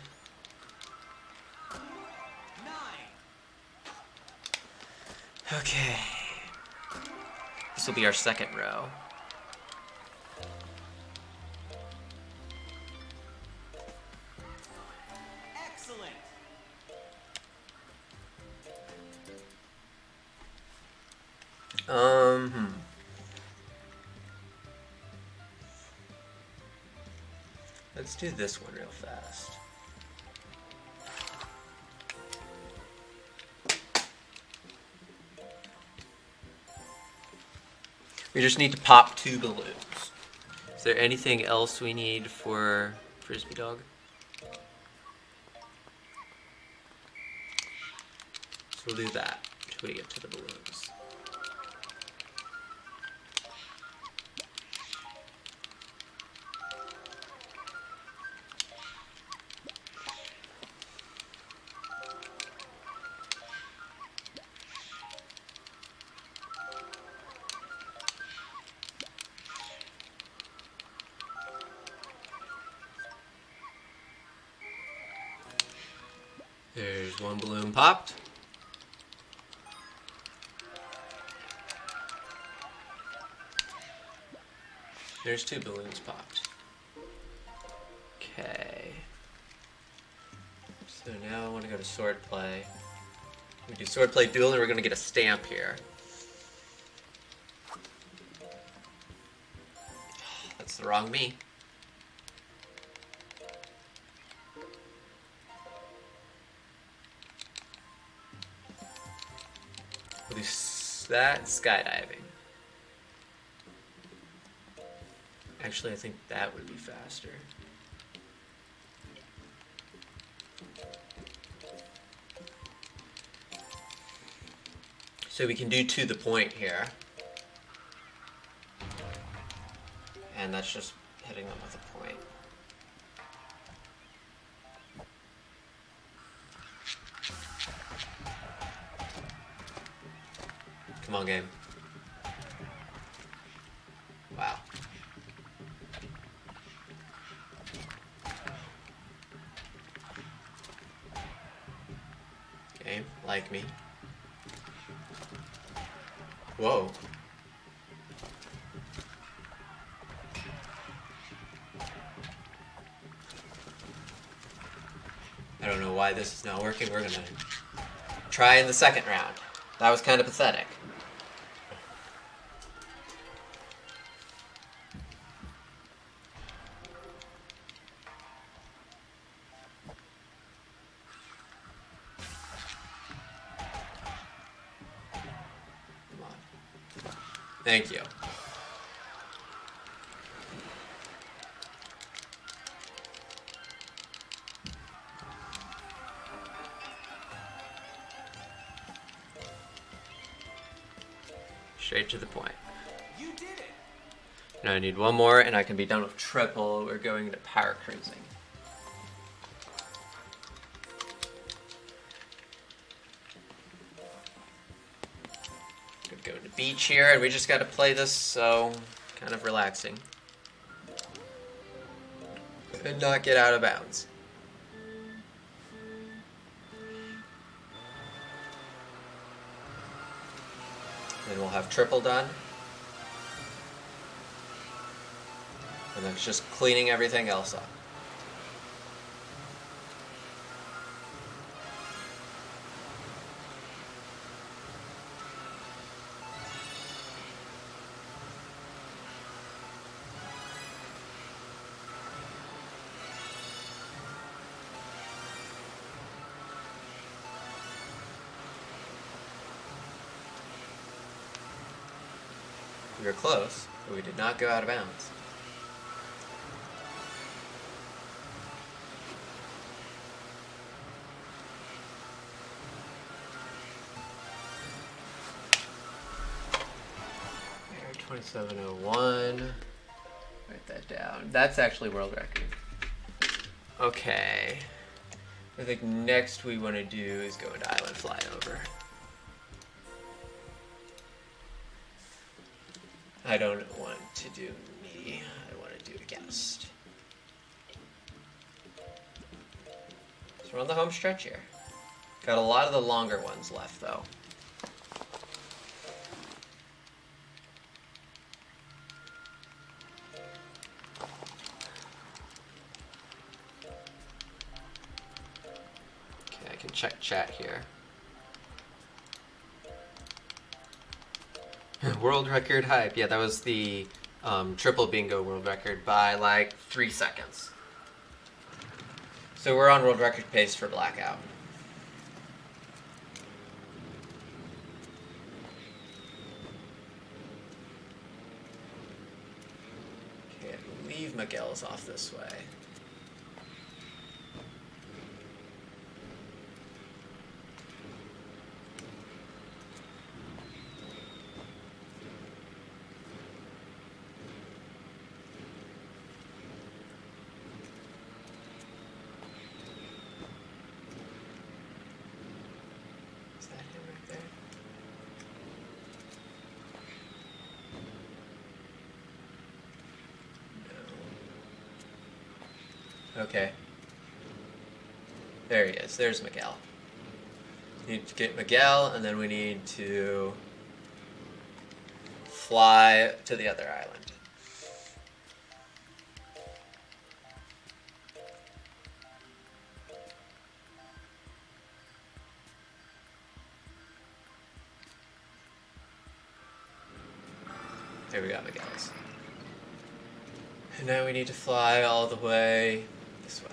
Okay. This will be our second row. Let's do this one real fast. We just need to pop 2 balloons. Is there anything else we need for Frisbee Dog? So we'll do that until we get to the balloons. There's one balloon popped. There's 2 balloons popped. Okay. So now I want to go to swordplay. We do swordplay duel and we're going to get a stamp here. That's the wrong me. We'll do that skydiving. Actually, I think that would be faster. So we can do to the point here. And that's just hitting them with a point. Come on, game. Wow. Game, like me. Whoa. I don't know why this is not working. We're gonna try in the second round. That was kind of pathetic. Thank you. Straight to the point. You did it. Now I need one more and I can be done with triple. We're going to power cruising. Go to the beach here, and we just got to play this, so kind of relaxing. And not get out of bounds. Then we'll have triple done. And then it's just cleaning everything else up. We were close, but we did not go out of bounds. Air 2701. Write that down. That's actually world record. Okay. I think next we want to do is go into island flyover. I don't want to do me. I want to do a guest. So we're on the home stretch here. Got a lot of the longer ones left though. Okay, I can check chat here. World record hype. Yeah, that was the triple bingo world record by like 3 seconds. So we're on world record pace for blackout. Okay, I believe Miguel's off this way. Is that him right there? No. Okay. There he is. There's Miguel. Need to get Miguel, and then we need to fly to the other island. There we got Miguel's. And now we need to fly all the way this way.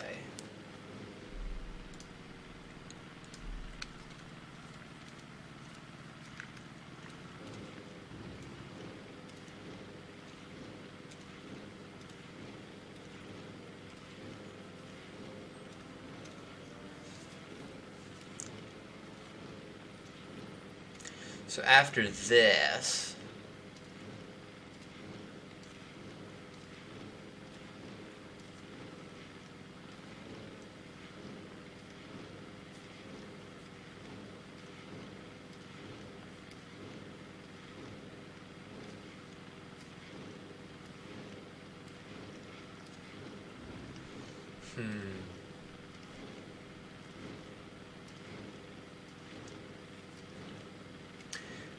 So after this,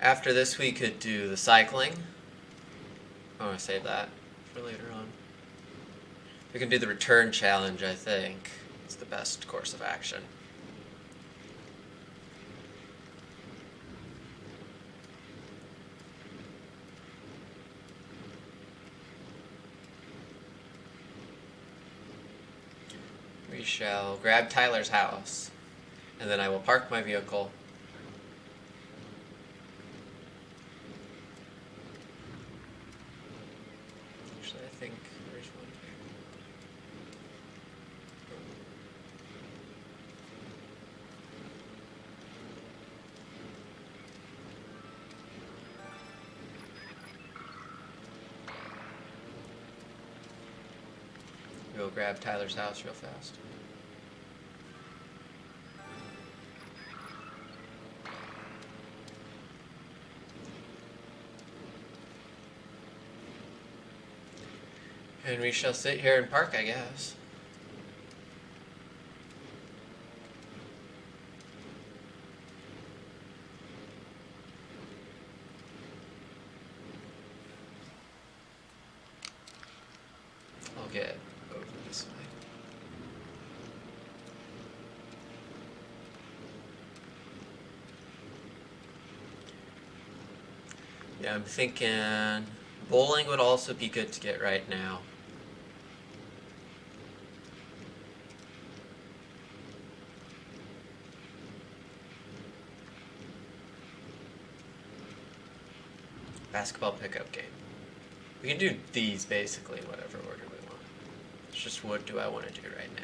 after this we could do the cycling. I want to save that for later on. We can do the return challenge, I think. It's the best course of action. We shall grab Tyler's house, and then I will park my vehicle. Actually, I think there's one here. We'll grab Tyler's house real fast. And we shall sit here and park, I guess. I'll get over this way. Yeah, I'm thinking bowling would also be good to get right now. Basketball pickup game. We can do these basically in whatever order we want. It's just what do I want to do right now.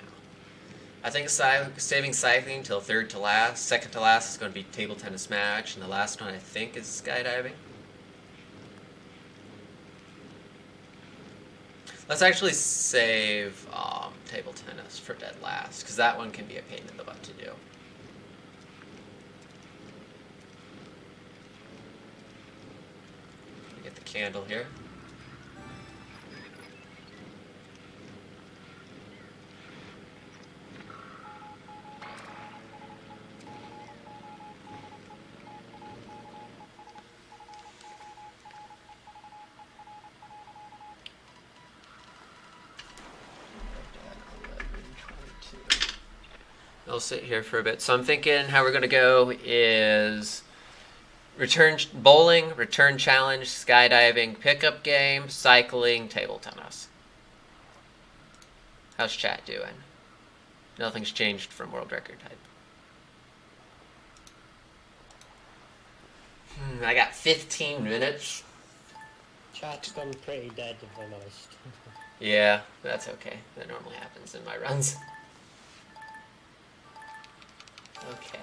I think saving cycling till third to last. Second to last is going to be table tennis match, and the last one I think is skydiving. Let's actually save table tennis for dead last, because that one can be a pain in the butt to do. Get the candle here. I'll sit here for a bit. So I'm thinking how we're going to go is return bowling, return challenge, skydiving, pickup game, cycling, table tennis. How's chat doing? Nothing's changed from world record type. I got 15 minutes. Chat's gone pretty dead, if I'm honest. Yeah, that's okay. That normally happens in my runs. Okay.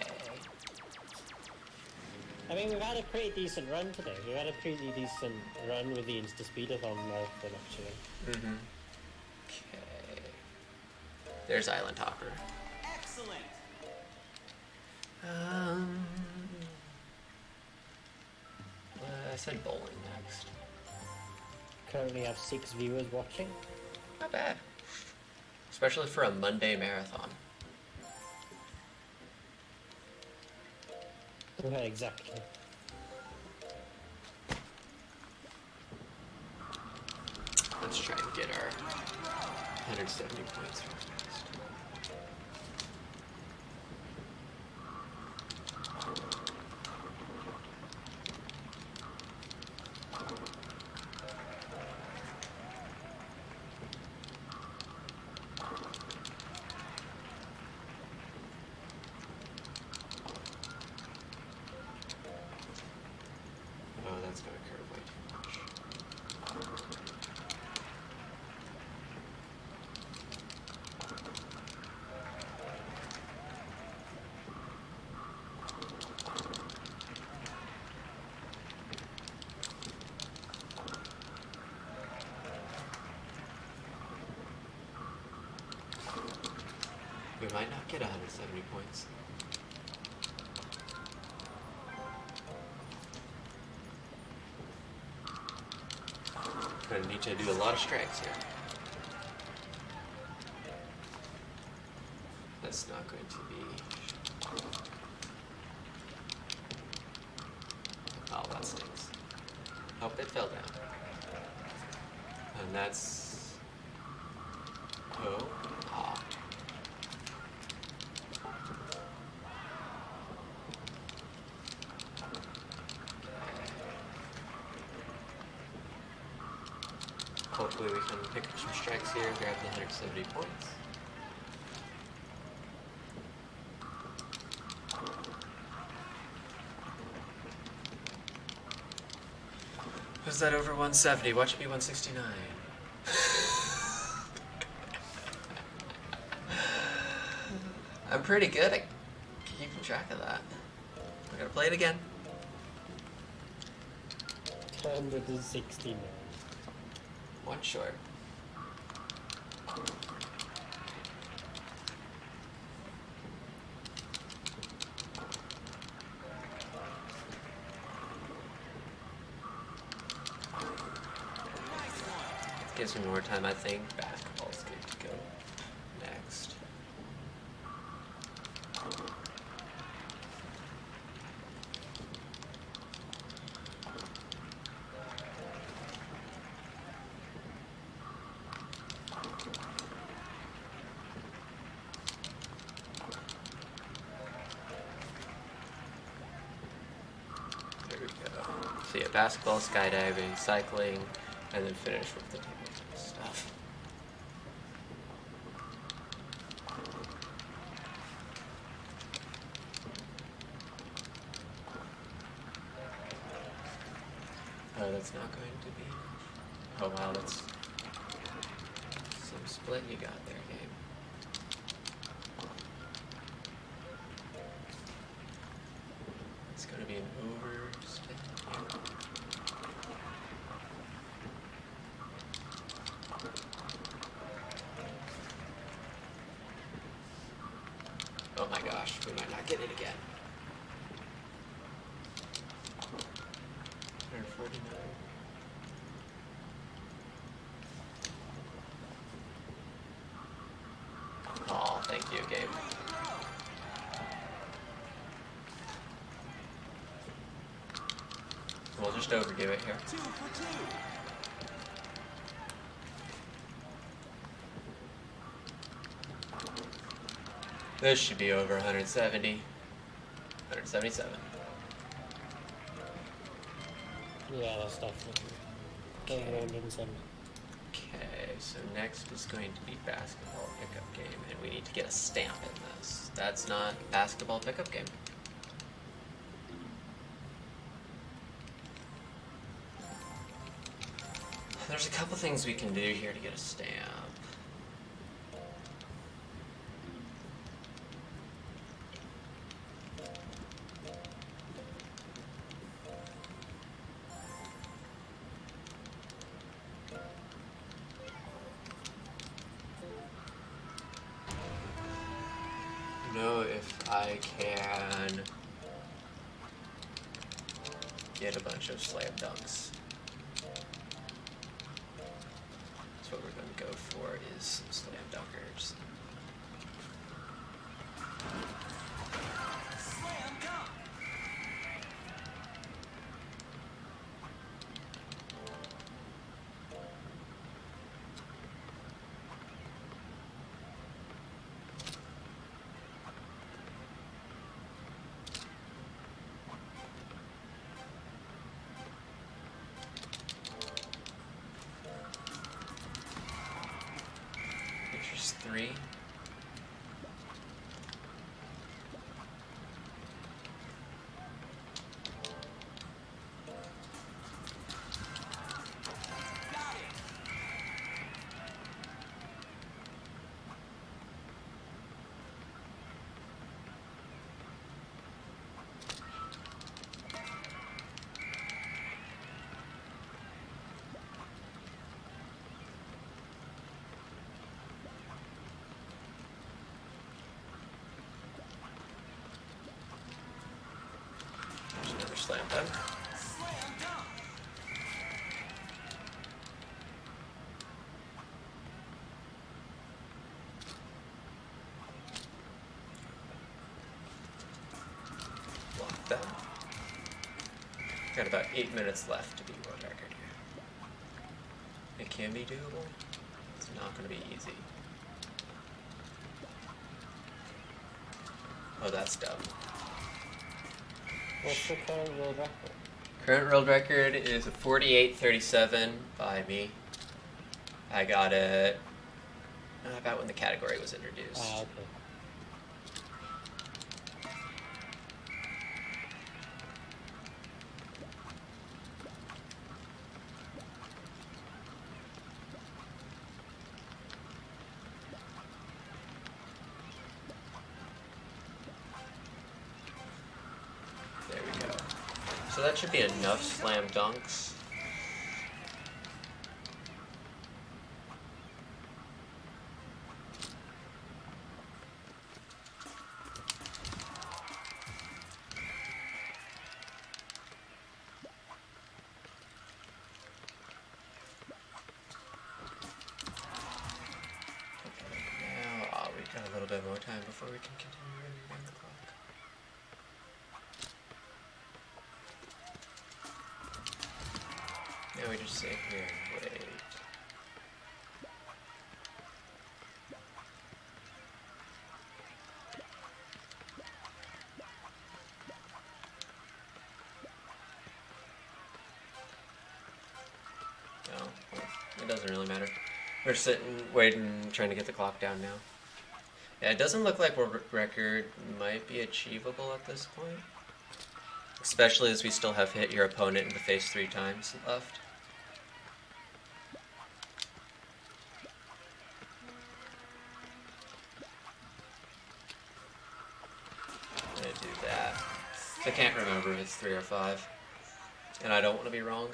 I mean, we've had a pretty decent run today. We've had a pretty decent run with the Instaspeedathon marathon, actually. Mm-hmm. Okay. There's Island Hopper. Excellent. I said bowling next. Currently have 6 viewers watching. Not bad. Especially for a Monday marathon. Yeah, exactly. Let's try and get our 170 points real fast. Oh, that's gonna curve way too much. We might not get 170 points. Gonna need to do a lot of strikes here. That's not going to be... Oh, that stinks. Oh, it fell down. And that's... Oh. Ah. Hopefully we can pick up some strikes here, grab the 170 points. Who's that over 170? Watch it be 169. I'm pretty good at keeping track of that. I gotta play it again. 169. One short. Gives me more time, I think. Basketball's good to go next. There we go. So yeah, basketball, skydiving, cycling, and then finish with the table tennis stuff. Oh, that's not going to be. Oh wow, that's some split you got there, game. It's gonna be an overspin. Oh my gosh, we might not get it again. 149. Oh, thank you, game. We'll just overdo it here. This should be over 170. 177. Yeah, that's definitely over 107. Okay, so next is going to be basketball pickup game, and we need to get a stamp in this. That's not basketball pickup game. There's a couple things we can do here to get a stamp. Know if I can get a bunch of slam dunks. That's what we're going to go for, is some slam dunkers. Pictures 3. There's another slam dunk. Block them. Got about 8 minutes left to be world record here. It can be doable. It's not going to be easy. Oh, that's dumb. What's the current world record? Current world record is a 48:37 by me. I got it about when the category was introduced. Ah, okay. There we go. So that should be enough slam dunks. Now, we've got a little bit more time before we can continue running down the clock. Now we just sit here and wait. No, it doesn't really matter. We're sitting, waiting, trying to get the clock down now. Yeah, it doesn't look like world record might be achievable at this point. Especially as we still have hit your opponent in the face 3 times left. I can't remember if it's 3 or 5. And I don't want to be wrong.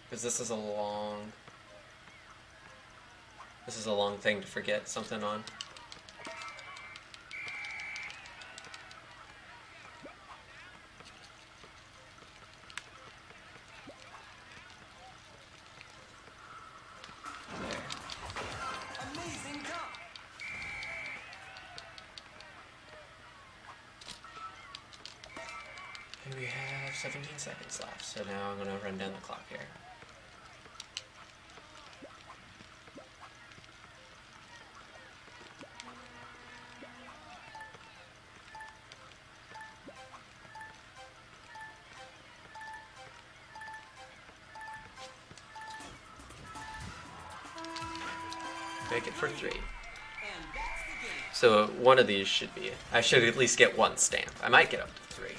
Because this is a long... This is a long thing to forget something on. And we have 17 seconds left, so now I'm going to run down the clock here. Make it for 3. So one of these should be, I should at least get 1 stamp. I might get up to 3.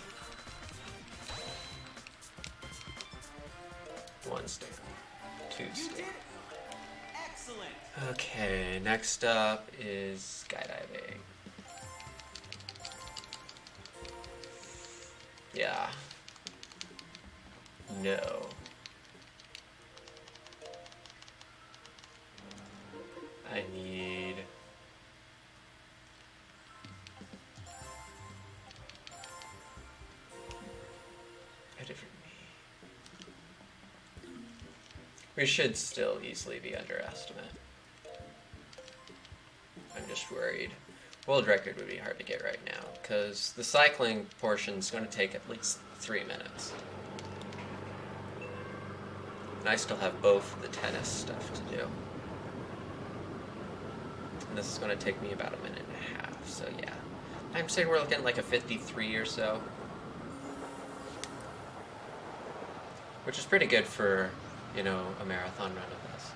1 stamp, 2 stamp. Okay, next up is skydiving. Yeah. No. I need... a different me. We should still easily be under estimate. I'm just worried. World record would be hard to get right now, because the cycling portion is going to take at least 3 minutes. And I still have both the tennis stuff to do. And this is going to take me about 1.5 minutes, so yeah. I'm saying we're looking at like a 53 or so. Which is pretty good for, you know, a marathon run of this.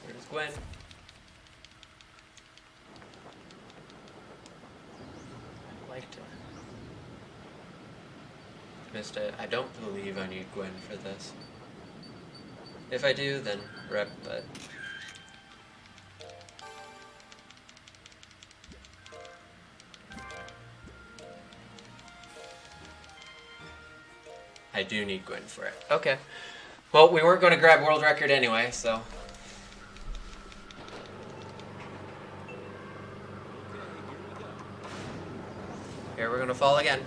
There's Gwen. I'd like to. Missed it. I don't believe I need Gwen for this. If I do, then rep, but... I do need Gwen for it. Okay. Well, we weren't going to grab world record anyway, so... Here we're going to fall again.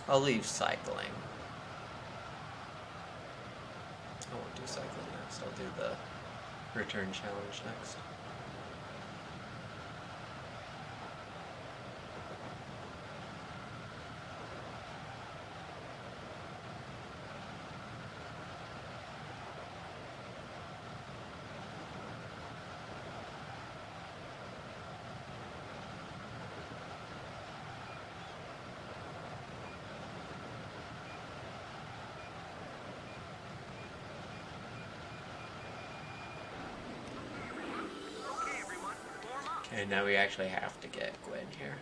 I'll leave cycling. I won't do cycling next. I'll do the return challenge next. Okay, now we actually have to get Gwen here.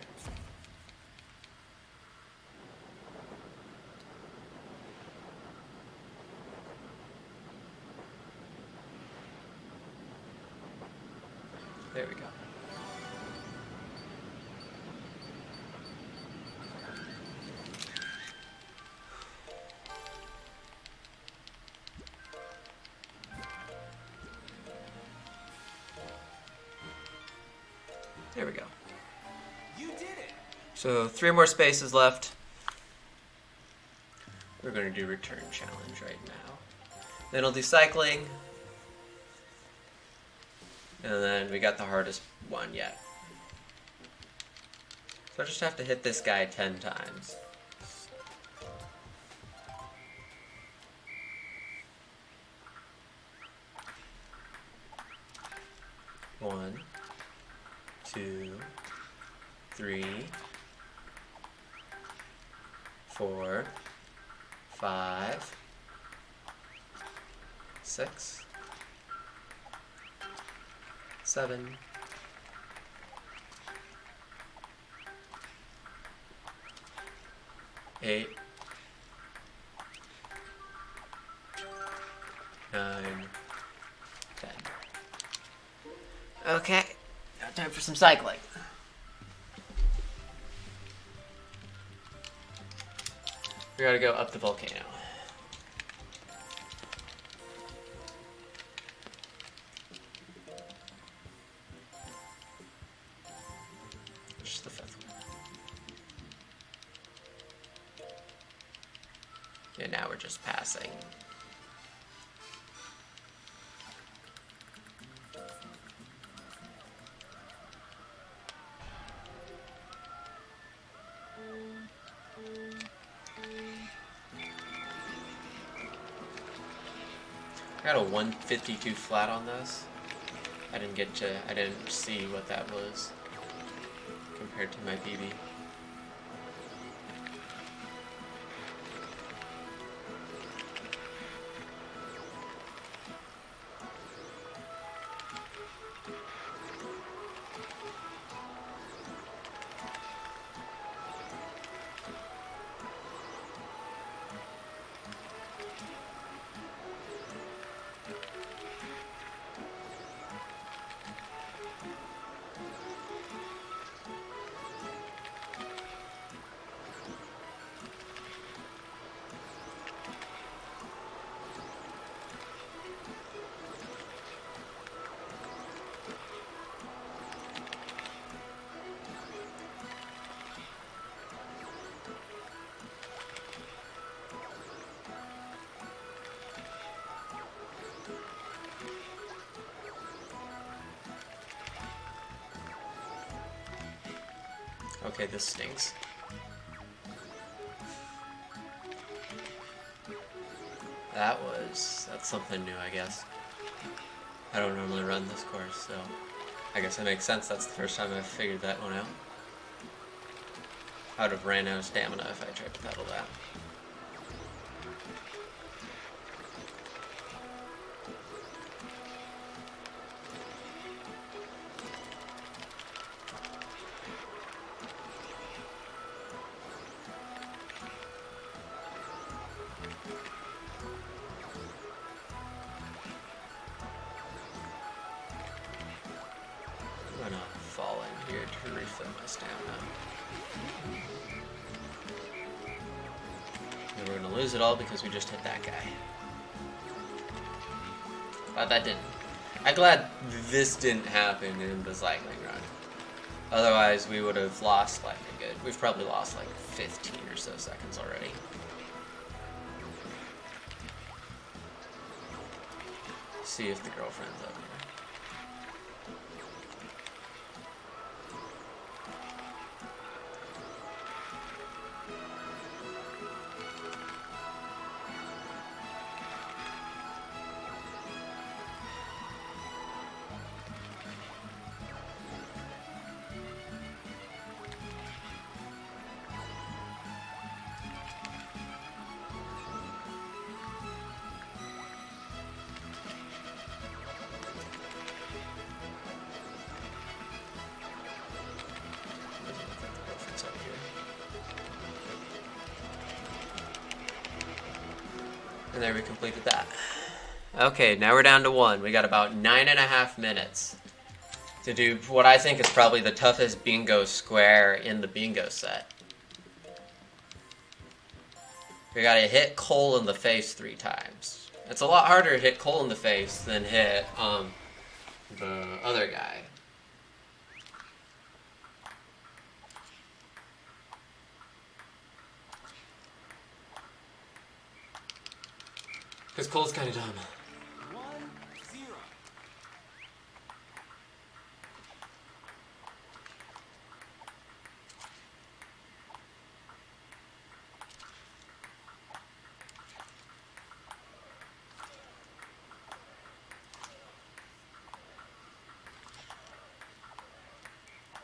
There we go. There we go. You did it. So 3 more spaces left. We're going to do return challenge right now. Then I'll do cycling. And then we got the hardest one yet. So I just have to hit this guy 10 times. One, 2, 3, 4, 5, 6, 7, 8, 9, 10. Okay, now time for some cycling. We gotta go up the volcano. Just the 5th one. Yeah, now we're just passing. I got a 152 flat on this. I didn't see what that was compared to my PB. Okay, this stinks. That's something new, I guess. I don't normally run this course, so I guess it makes sense. That's the first time I've figured that one out. I would have ran out of stamina if I tried to pedal that. I'm gonna fall in here to refill my stamina. And we're gonna lose it all because we just hit that guy. But that didn't. I'm glad this didn't happen in the cycling run. Otherwise, we would have lost like a good. We've probably lost like 15 or so seconds already. See if the girlfriend's up here. And there we completed that. Okay, now we're down to 1. We got about 9.5 minutes to do what I think is probably the toughest bingo square in the bingo set. We gotta hit Cole in the face 3 times. It's a lot harder to hit Cole in the face than hit the other guy. Because Cole's kind of dumb. 1-0.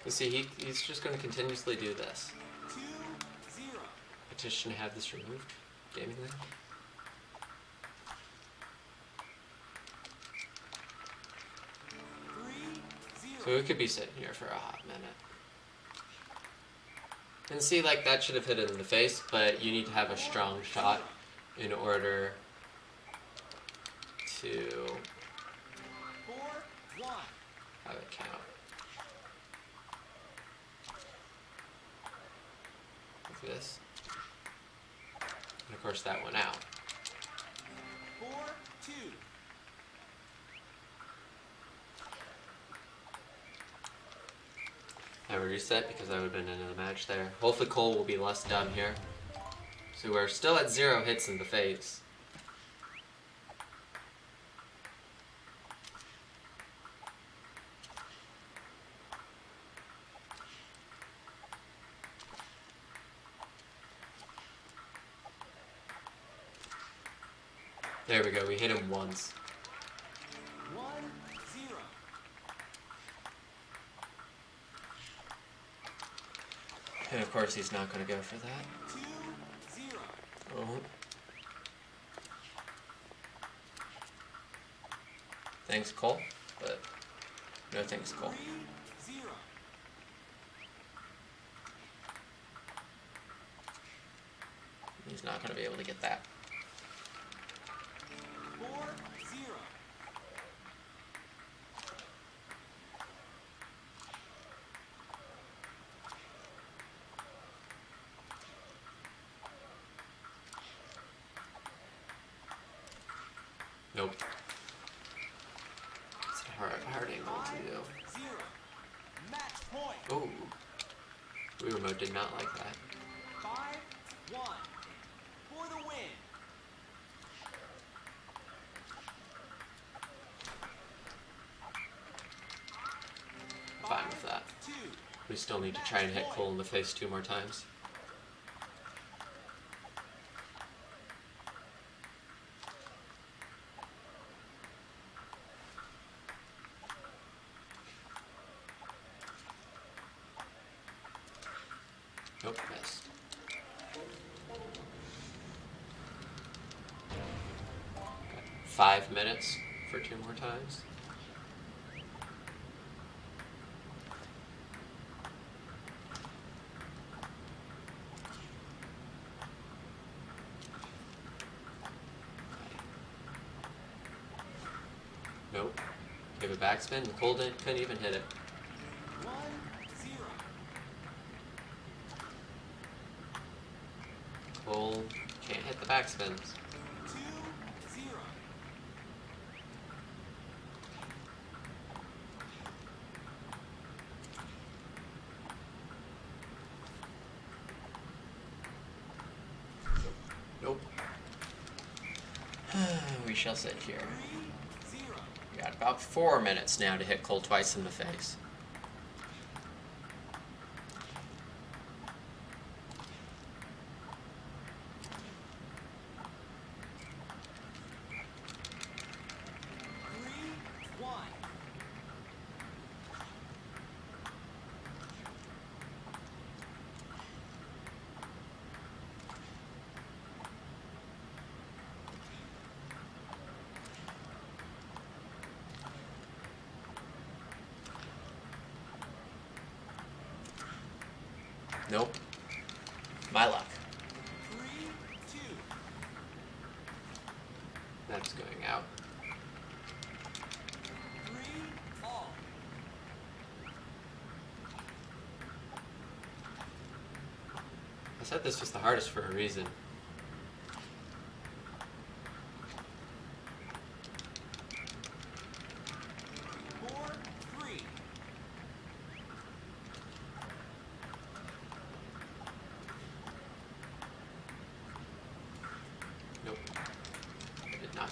You see, he's just going to continuously do this. 2-0. Petition to have this removed. Gaming link. So we could be sitting here for a hot minute. And see, like, that should have hit it in the face, but you need to have a strong shot in order to 4-1. have it count. Like this. And of course that went out. 4-2. I would reset because I would have been in the match there. Hopefully Cole will be less dumb here. So we're still at 0 hits in the face. There we go, we hit him once. 1-0. And of course he's not going to go for that. 2-0. Oh. Thanks, Cole, but no thanks, Cole. 3-0. He's not going to be able to get that. 4-0. Nope. It's a hard angle to do. 5-0. Match point. Oh. Wii Remote did not like that. 5-1. For the win. Fine with that. 5-2. We still need to try and hit Cole in the face 2 more times. Nope, missed. Got 5 minutes for 2 more times. Nope. Give a backspin, and Cole couldn't even hit it. 1-0. Cole can't hit the backspins. 2-0. Nope. We shall sit here. 3-0. We got about 4 minutes now to hit Cole twice in the face. Nope. My luck. 3-2. That's going out. 3-all. I said this was the hardest for a reason.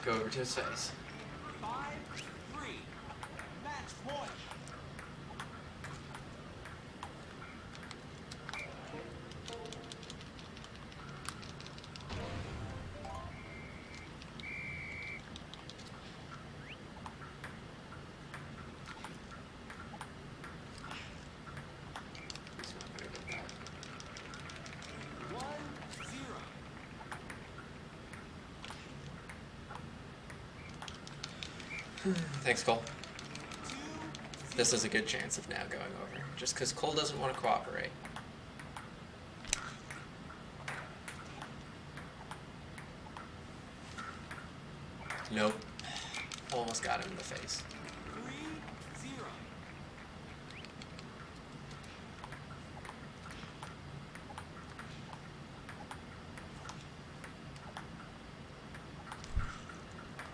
Go over to his face. 5-3. Match point. He's not gonna get that. 1-0. Thanks, Cole. 2-0. This is a good chance of now going over, just because Cole doesn't want to cooperate. Nope. Almost got him in the face. 3-0.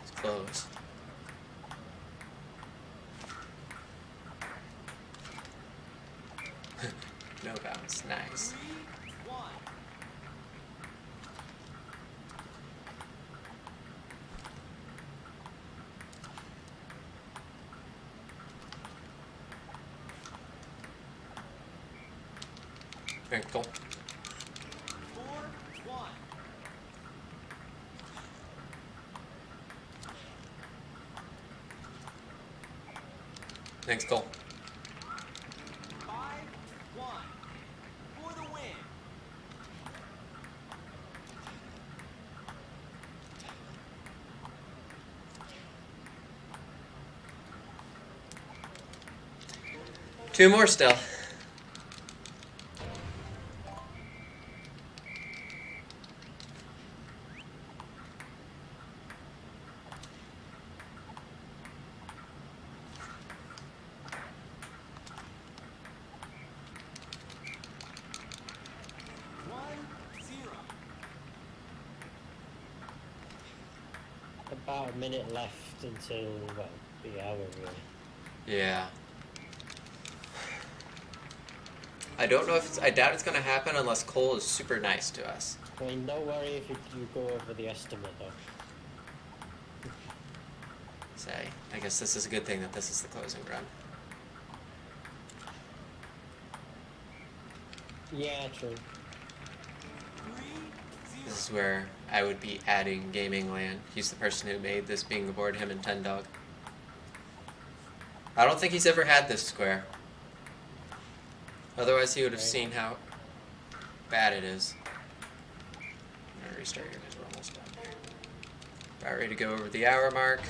It's close. No bounce. Nice. 3-1. Very cool. 4-1. Thanks, Cole. 5-1. For the win. Two more still. About a minute left until, well, the hour really. Yeah. I don't know if it's, I doubt it's gonna happen unless Cole is super nice to us. I mean, no worry if you go over the estimate though. Say, I guess this is a good thing that this is the closing run. Yeah, true. 3-0. This is where I would be adding Gaming Land. He's the person who made this being aboard him and Ten Dog. I don't think he's ever had this square. Otherwise he would have Right. seen how bad it is. I'm gonna restart here because we're almost done here. About ready to go over the hour mark.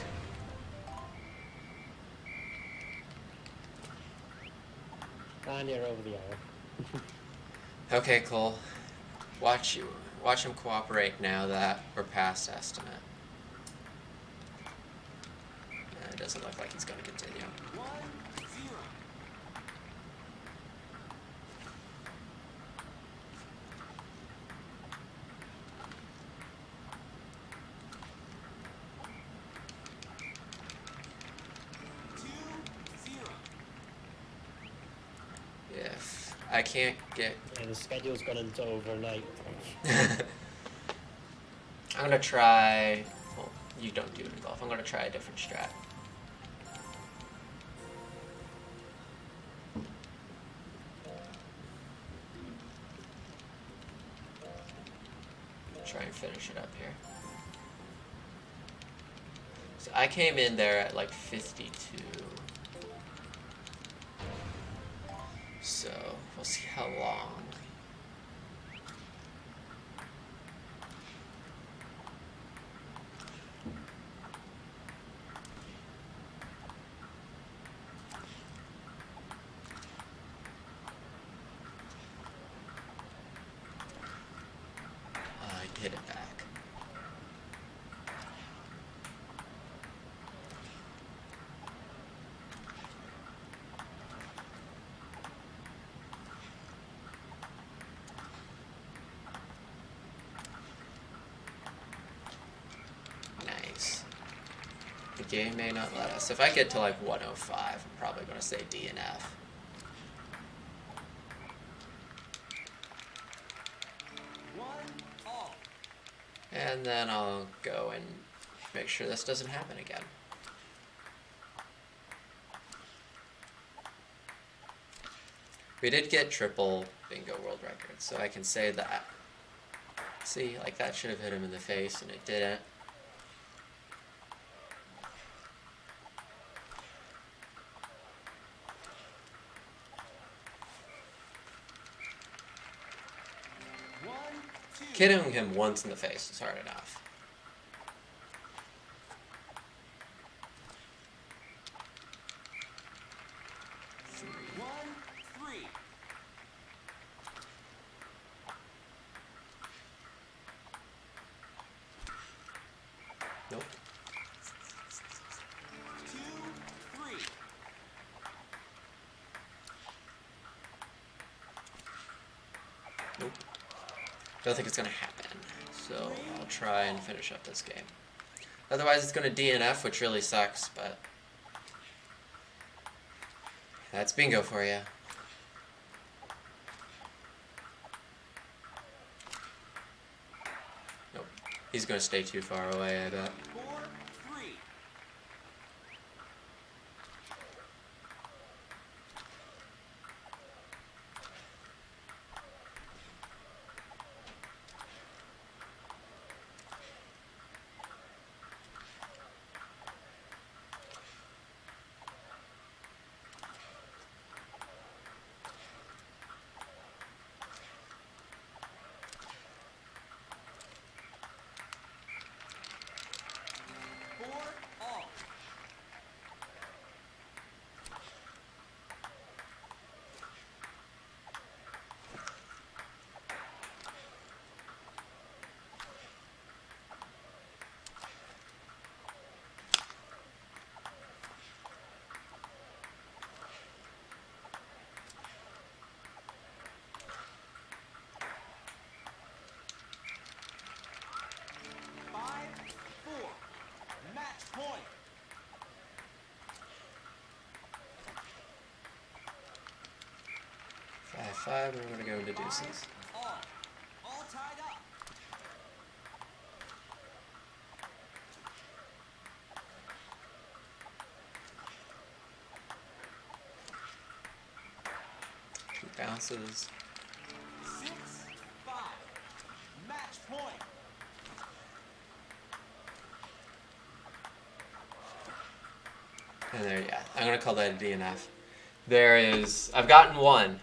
And you're over the hour. Okay, Cole. Watch him cooperate now that we're past estimate. It doesn't look like he's gonna continue. 1-0. If I can't get Yeah, the schedule's gone into overnight. I'm gonna try. Well, you don't do it in golf. I'm gonna try a different strat. Try and finish it up here. So I came in there at like 52. So we'll see how long. I hit it back. Nice. The game may not let us. If I get to like 105, I'm probably going to say DNF. 1-all. And then I'll go and make sure this doesn't happen again. We did get triple bingo world records, so I can say that. See, like that should have hit him in the face, and it didn't. Hitting him once in the face is hard enough. Nope. 2, 3. Nope. Don't think it's gonna happen. So I'll try and finish up this game. Otherwise it's gonna DNF, which really sucks, but that's bingo for you. Nope. He's gonna stay too far away, I bet. 4, 3. All. Match point. Five, and we're gonna go into deuces. All tied up. Two bounces. 6, 5. Match point. And there, yeah, I'm gonna call that a DNF. There is, I've gotten one,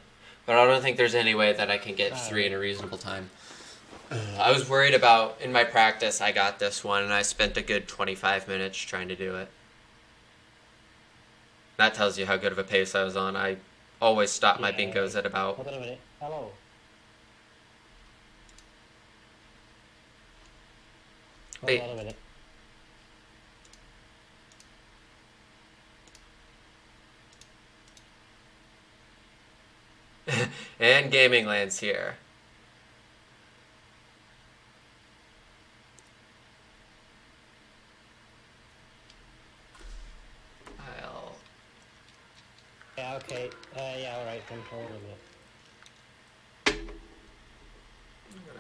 but I don't think there's any way that I can get three in a reasonable time. I was worried about, in my practice, I got this one, and I spent a good 25 minutes trying to do it. That tells you how good of a pace I was on. I always stop my bingos at about... Hold on a minute. Hello. Wait. Hold on a minute. And Gaming Land's here. Yeah, okay. Yeah, alright, then hold on a minute. I'm gonna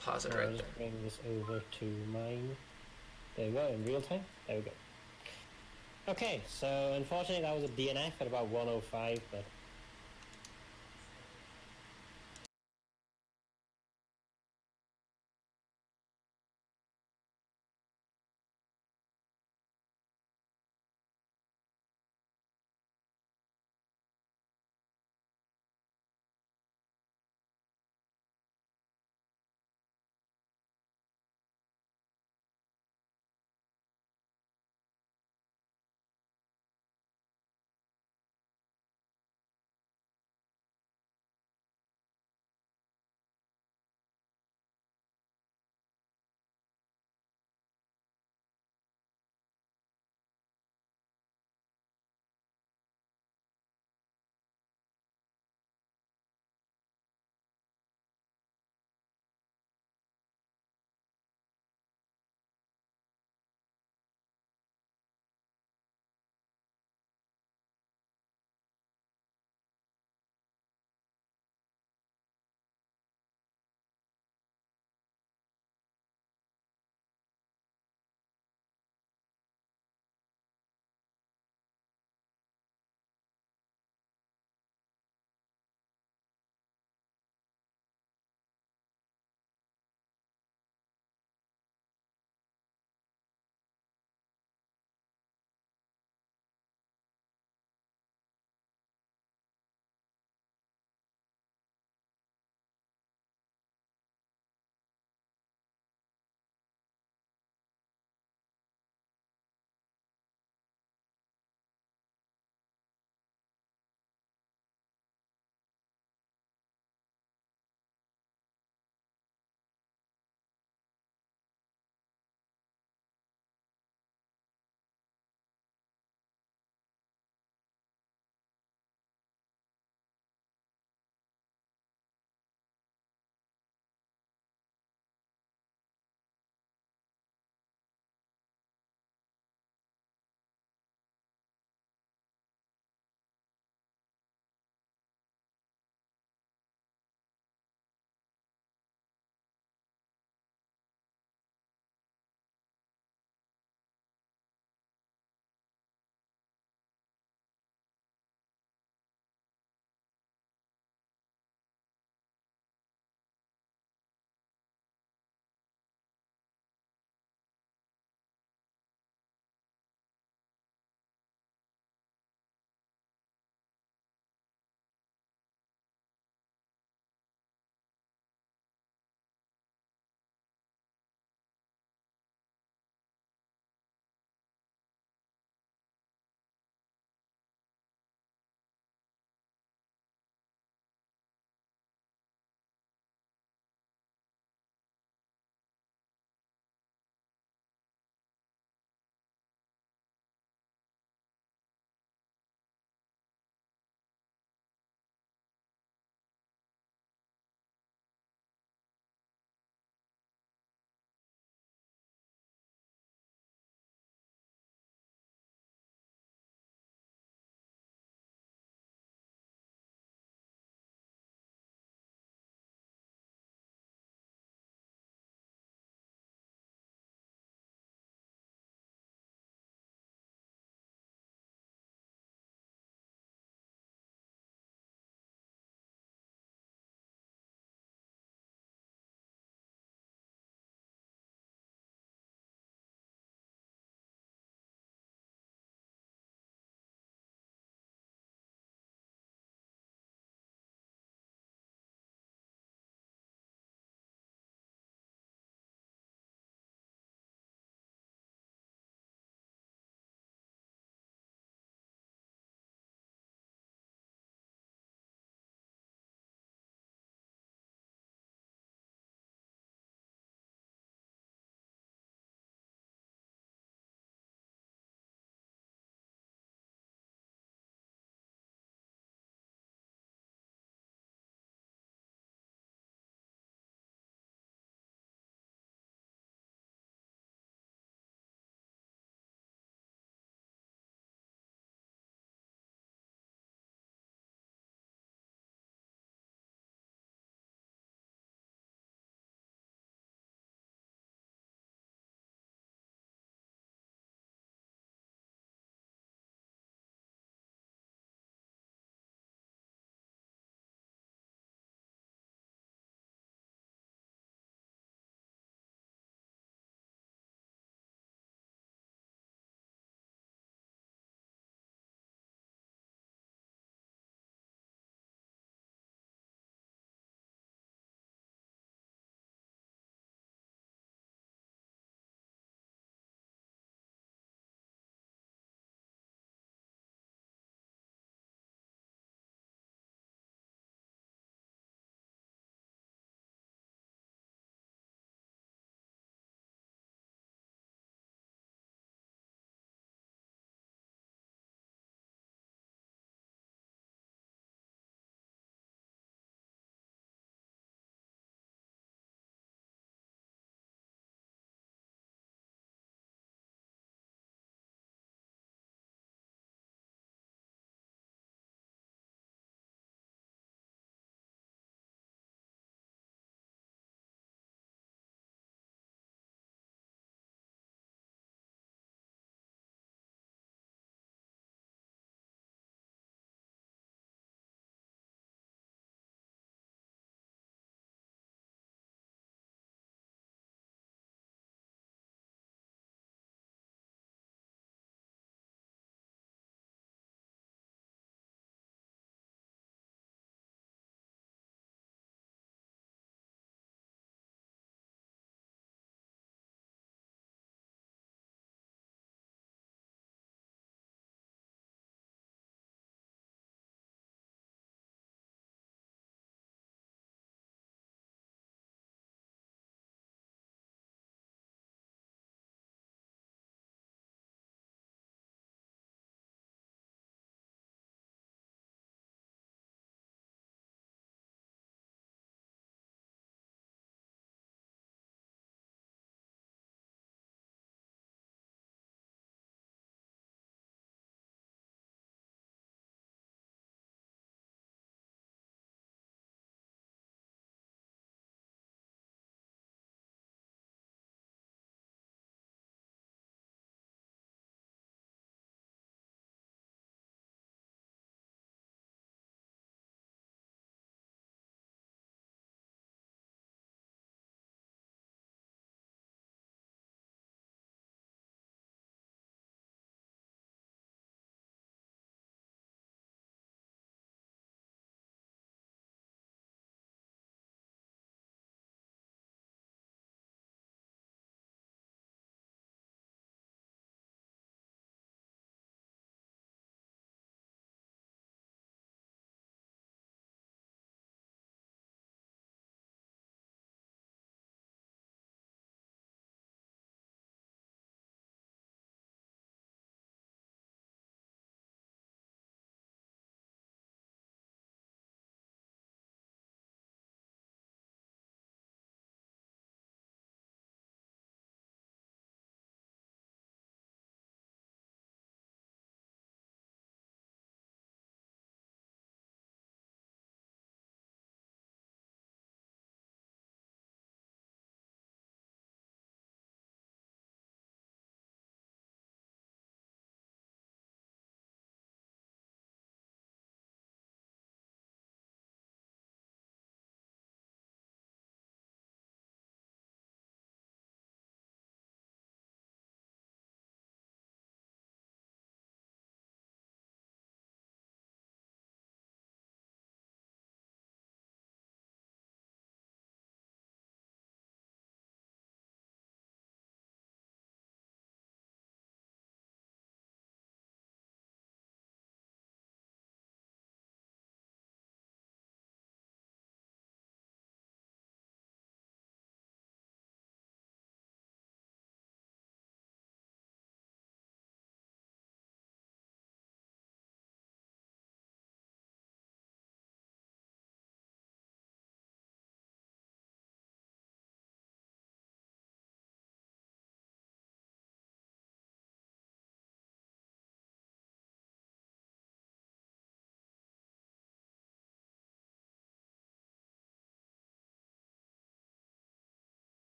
pause it So right I'll there. just bring this over to mine. There we go, in real time. There we go. Okay, so unfortunately that was a DNF at about 105, but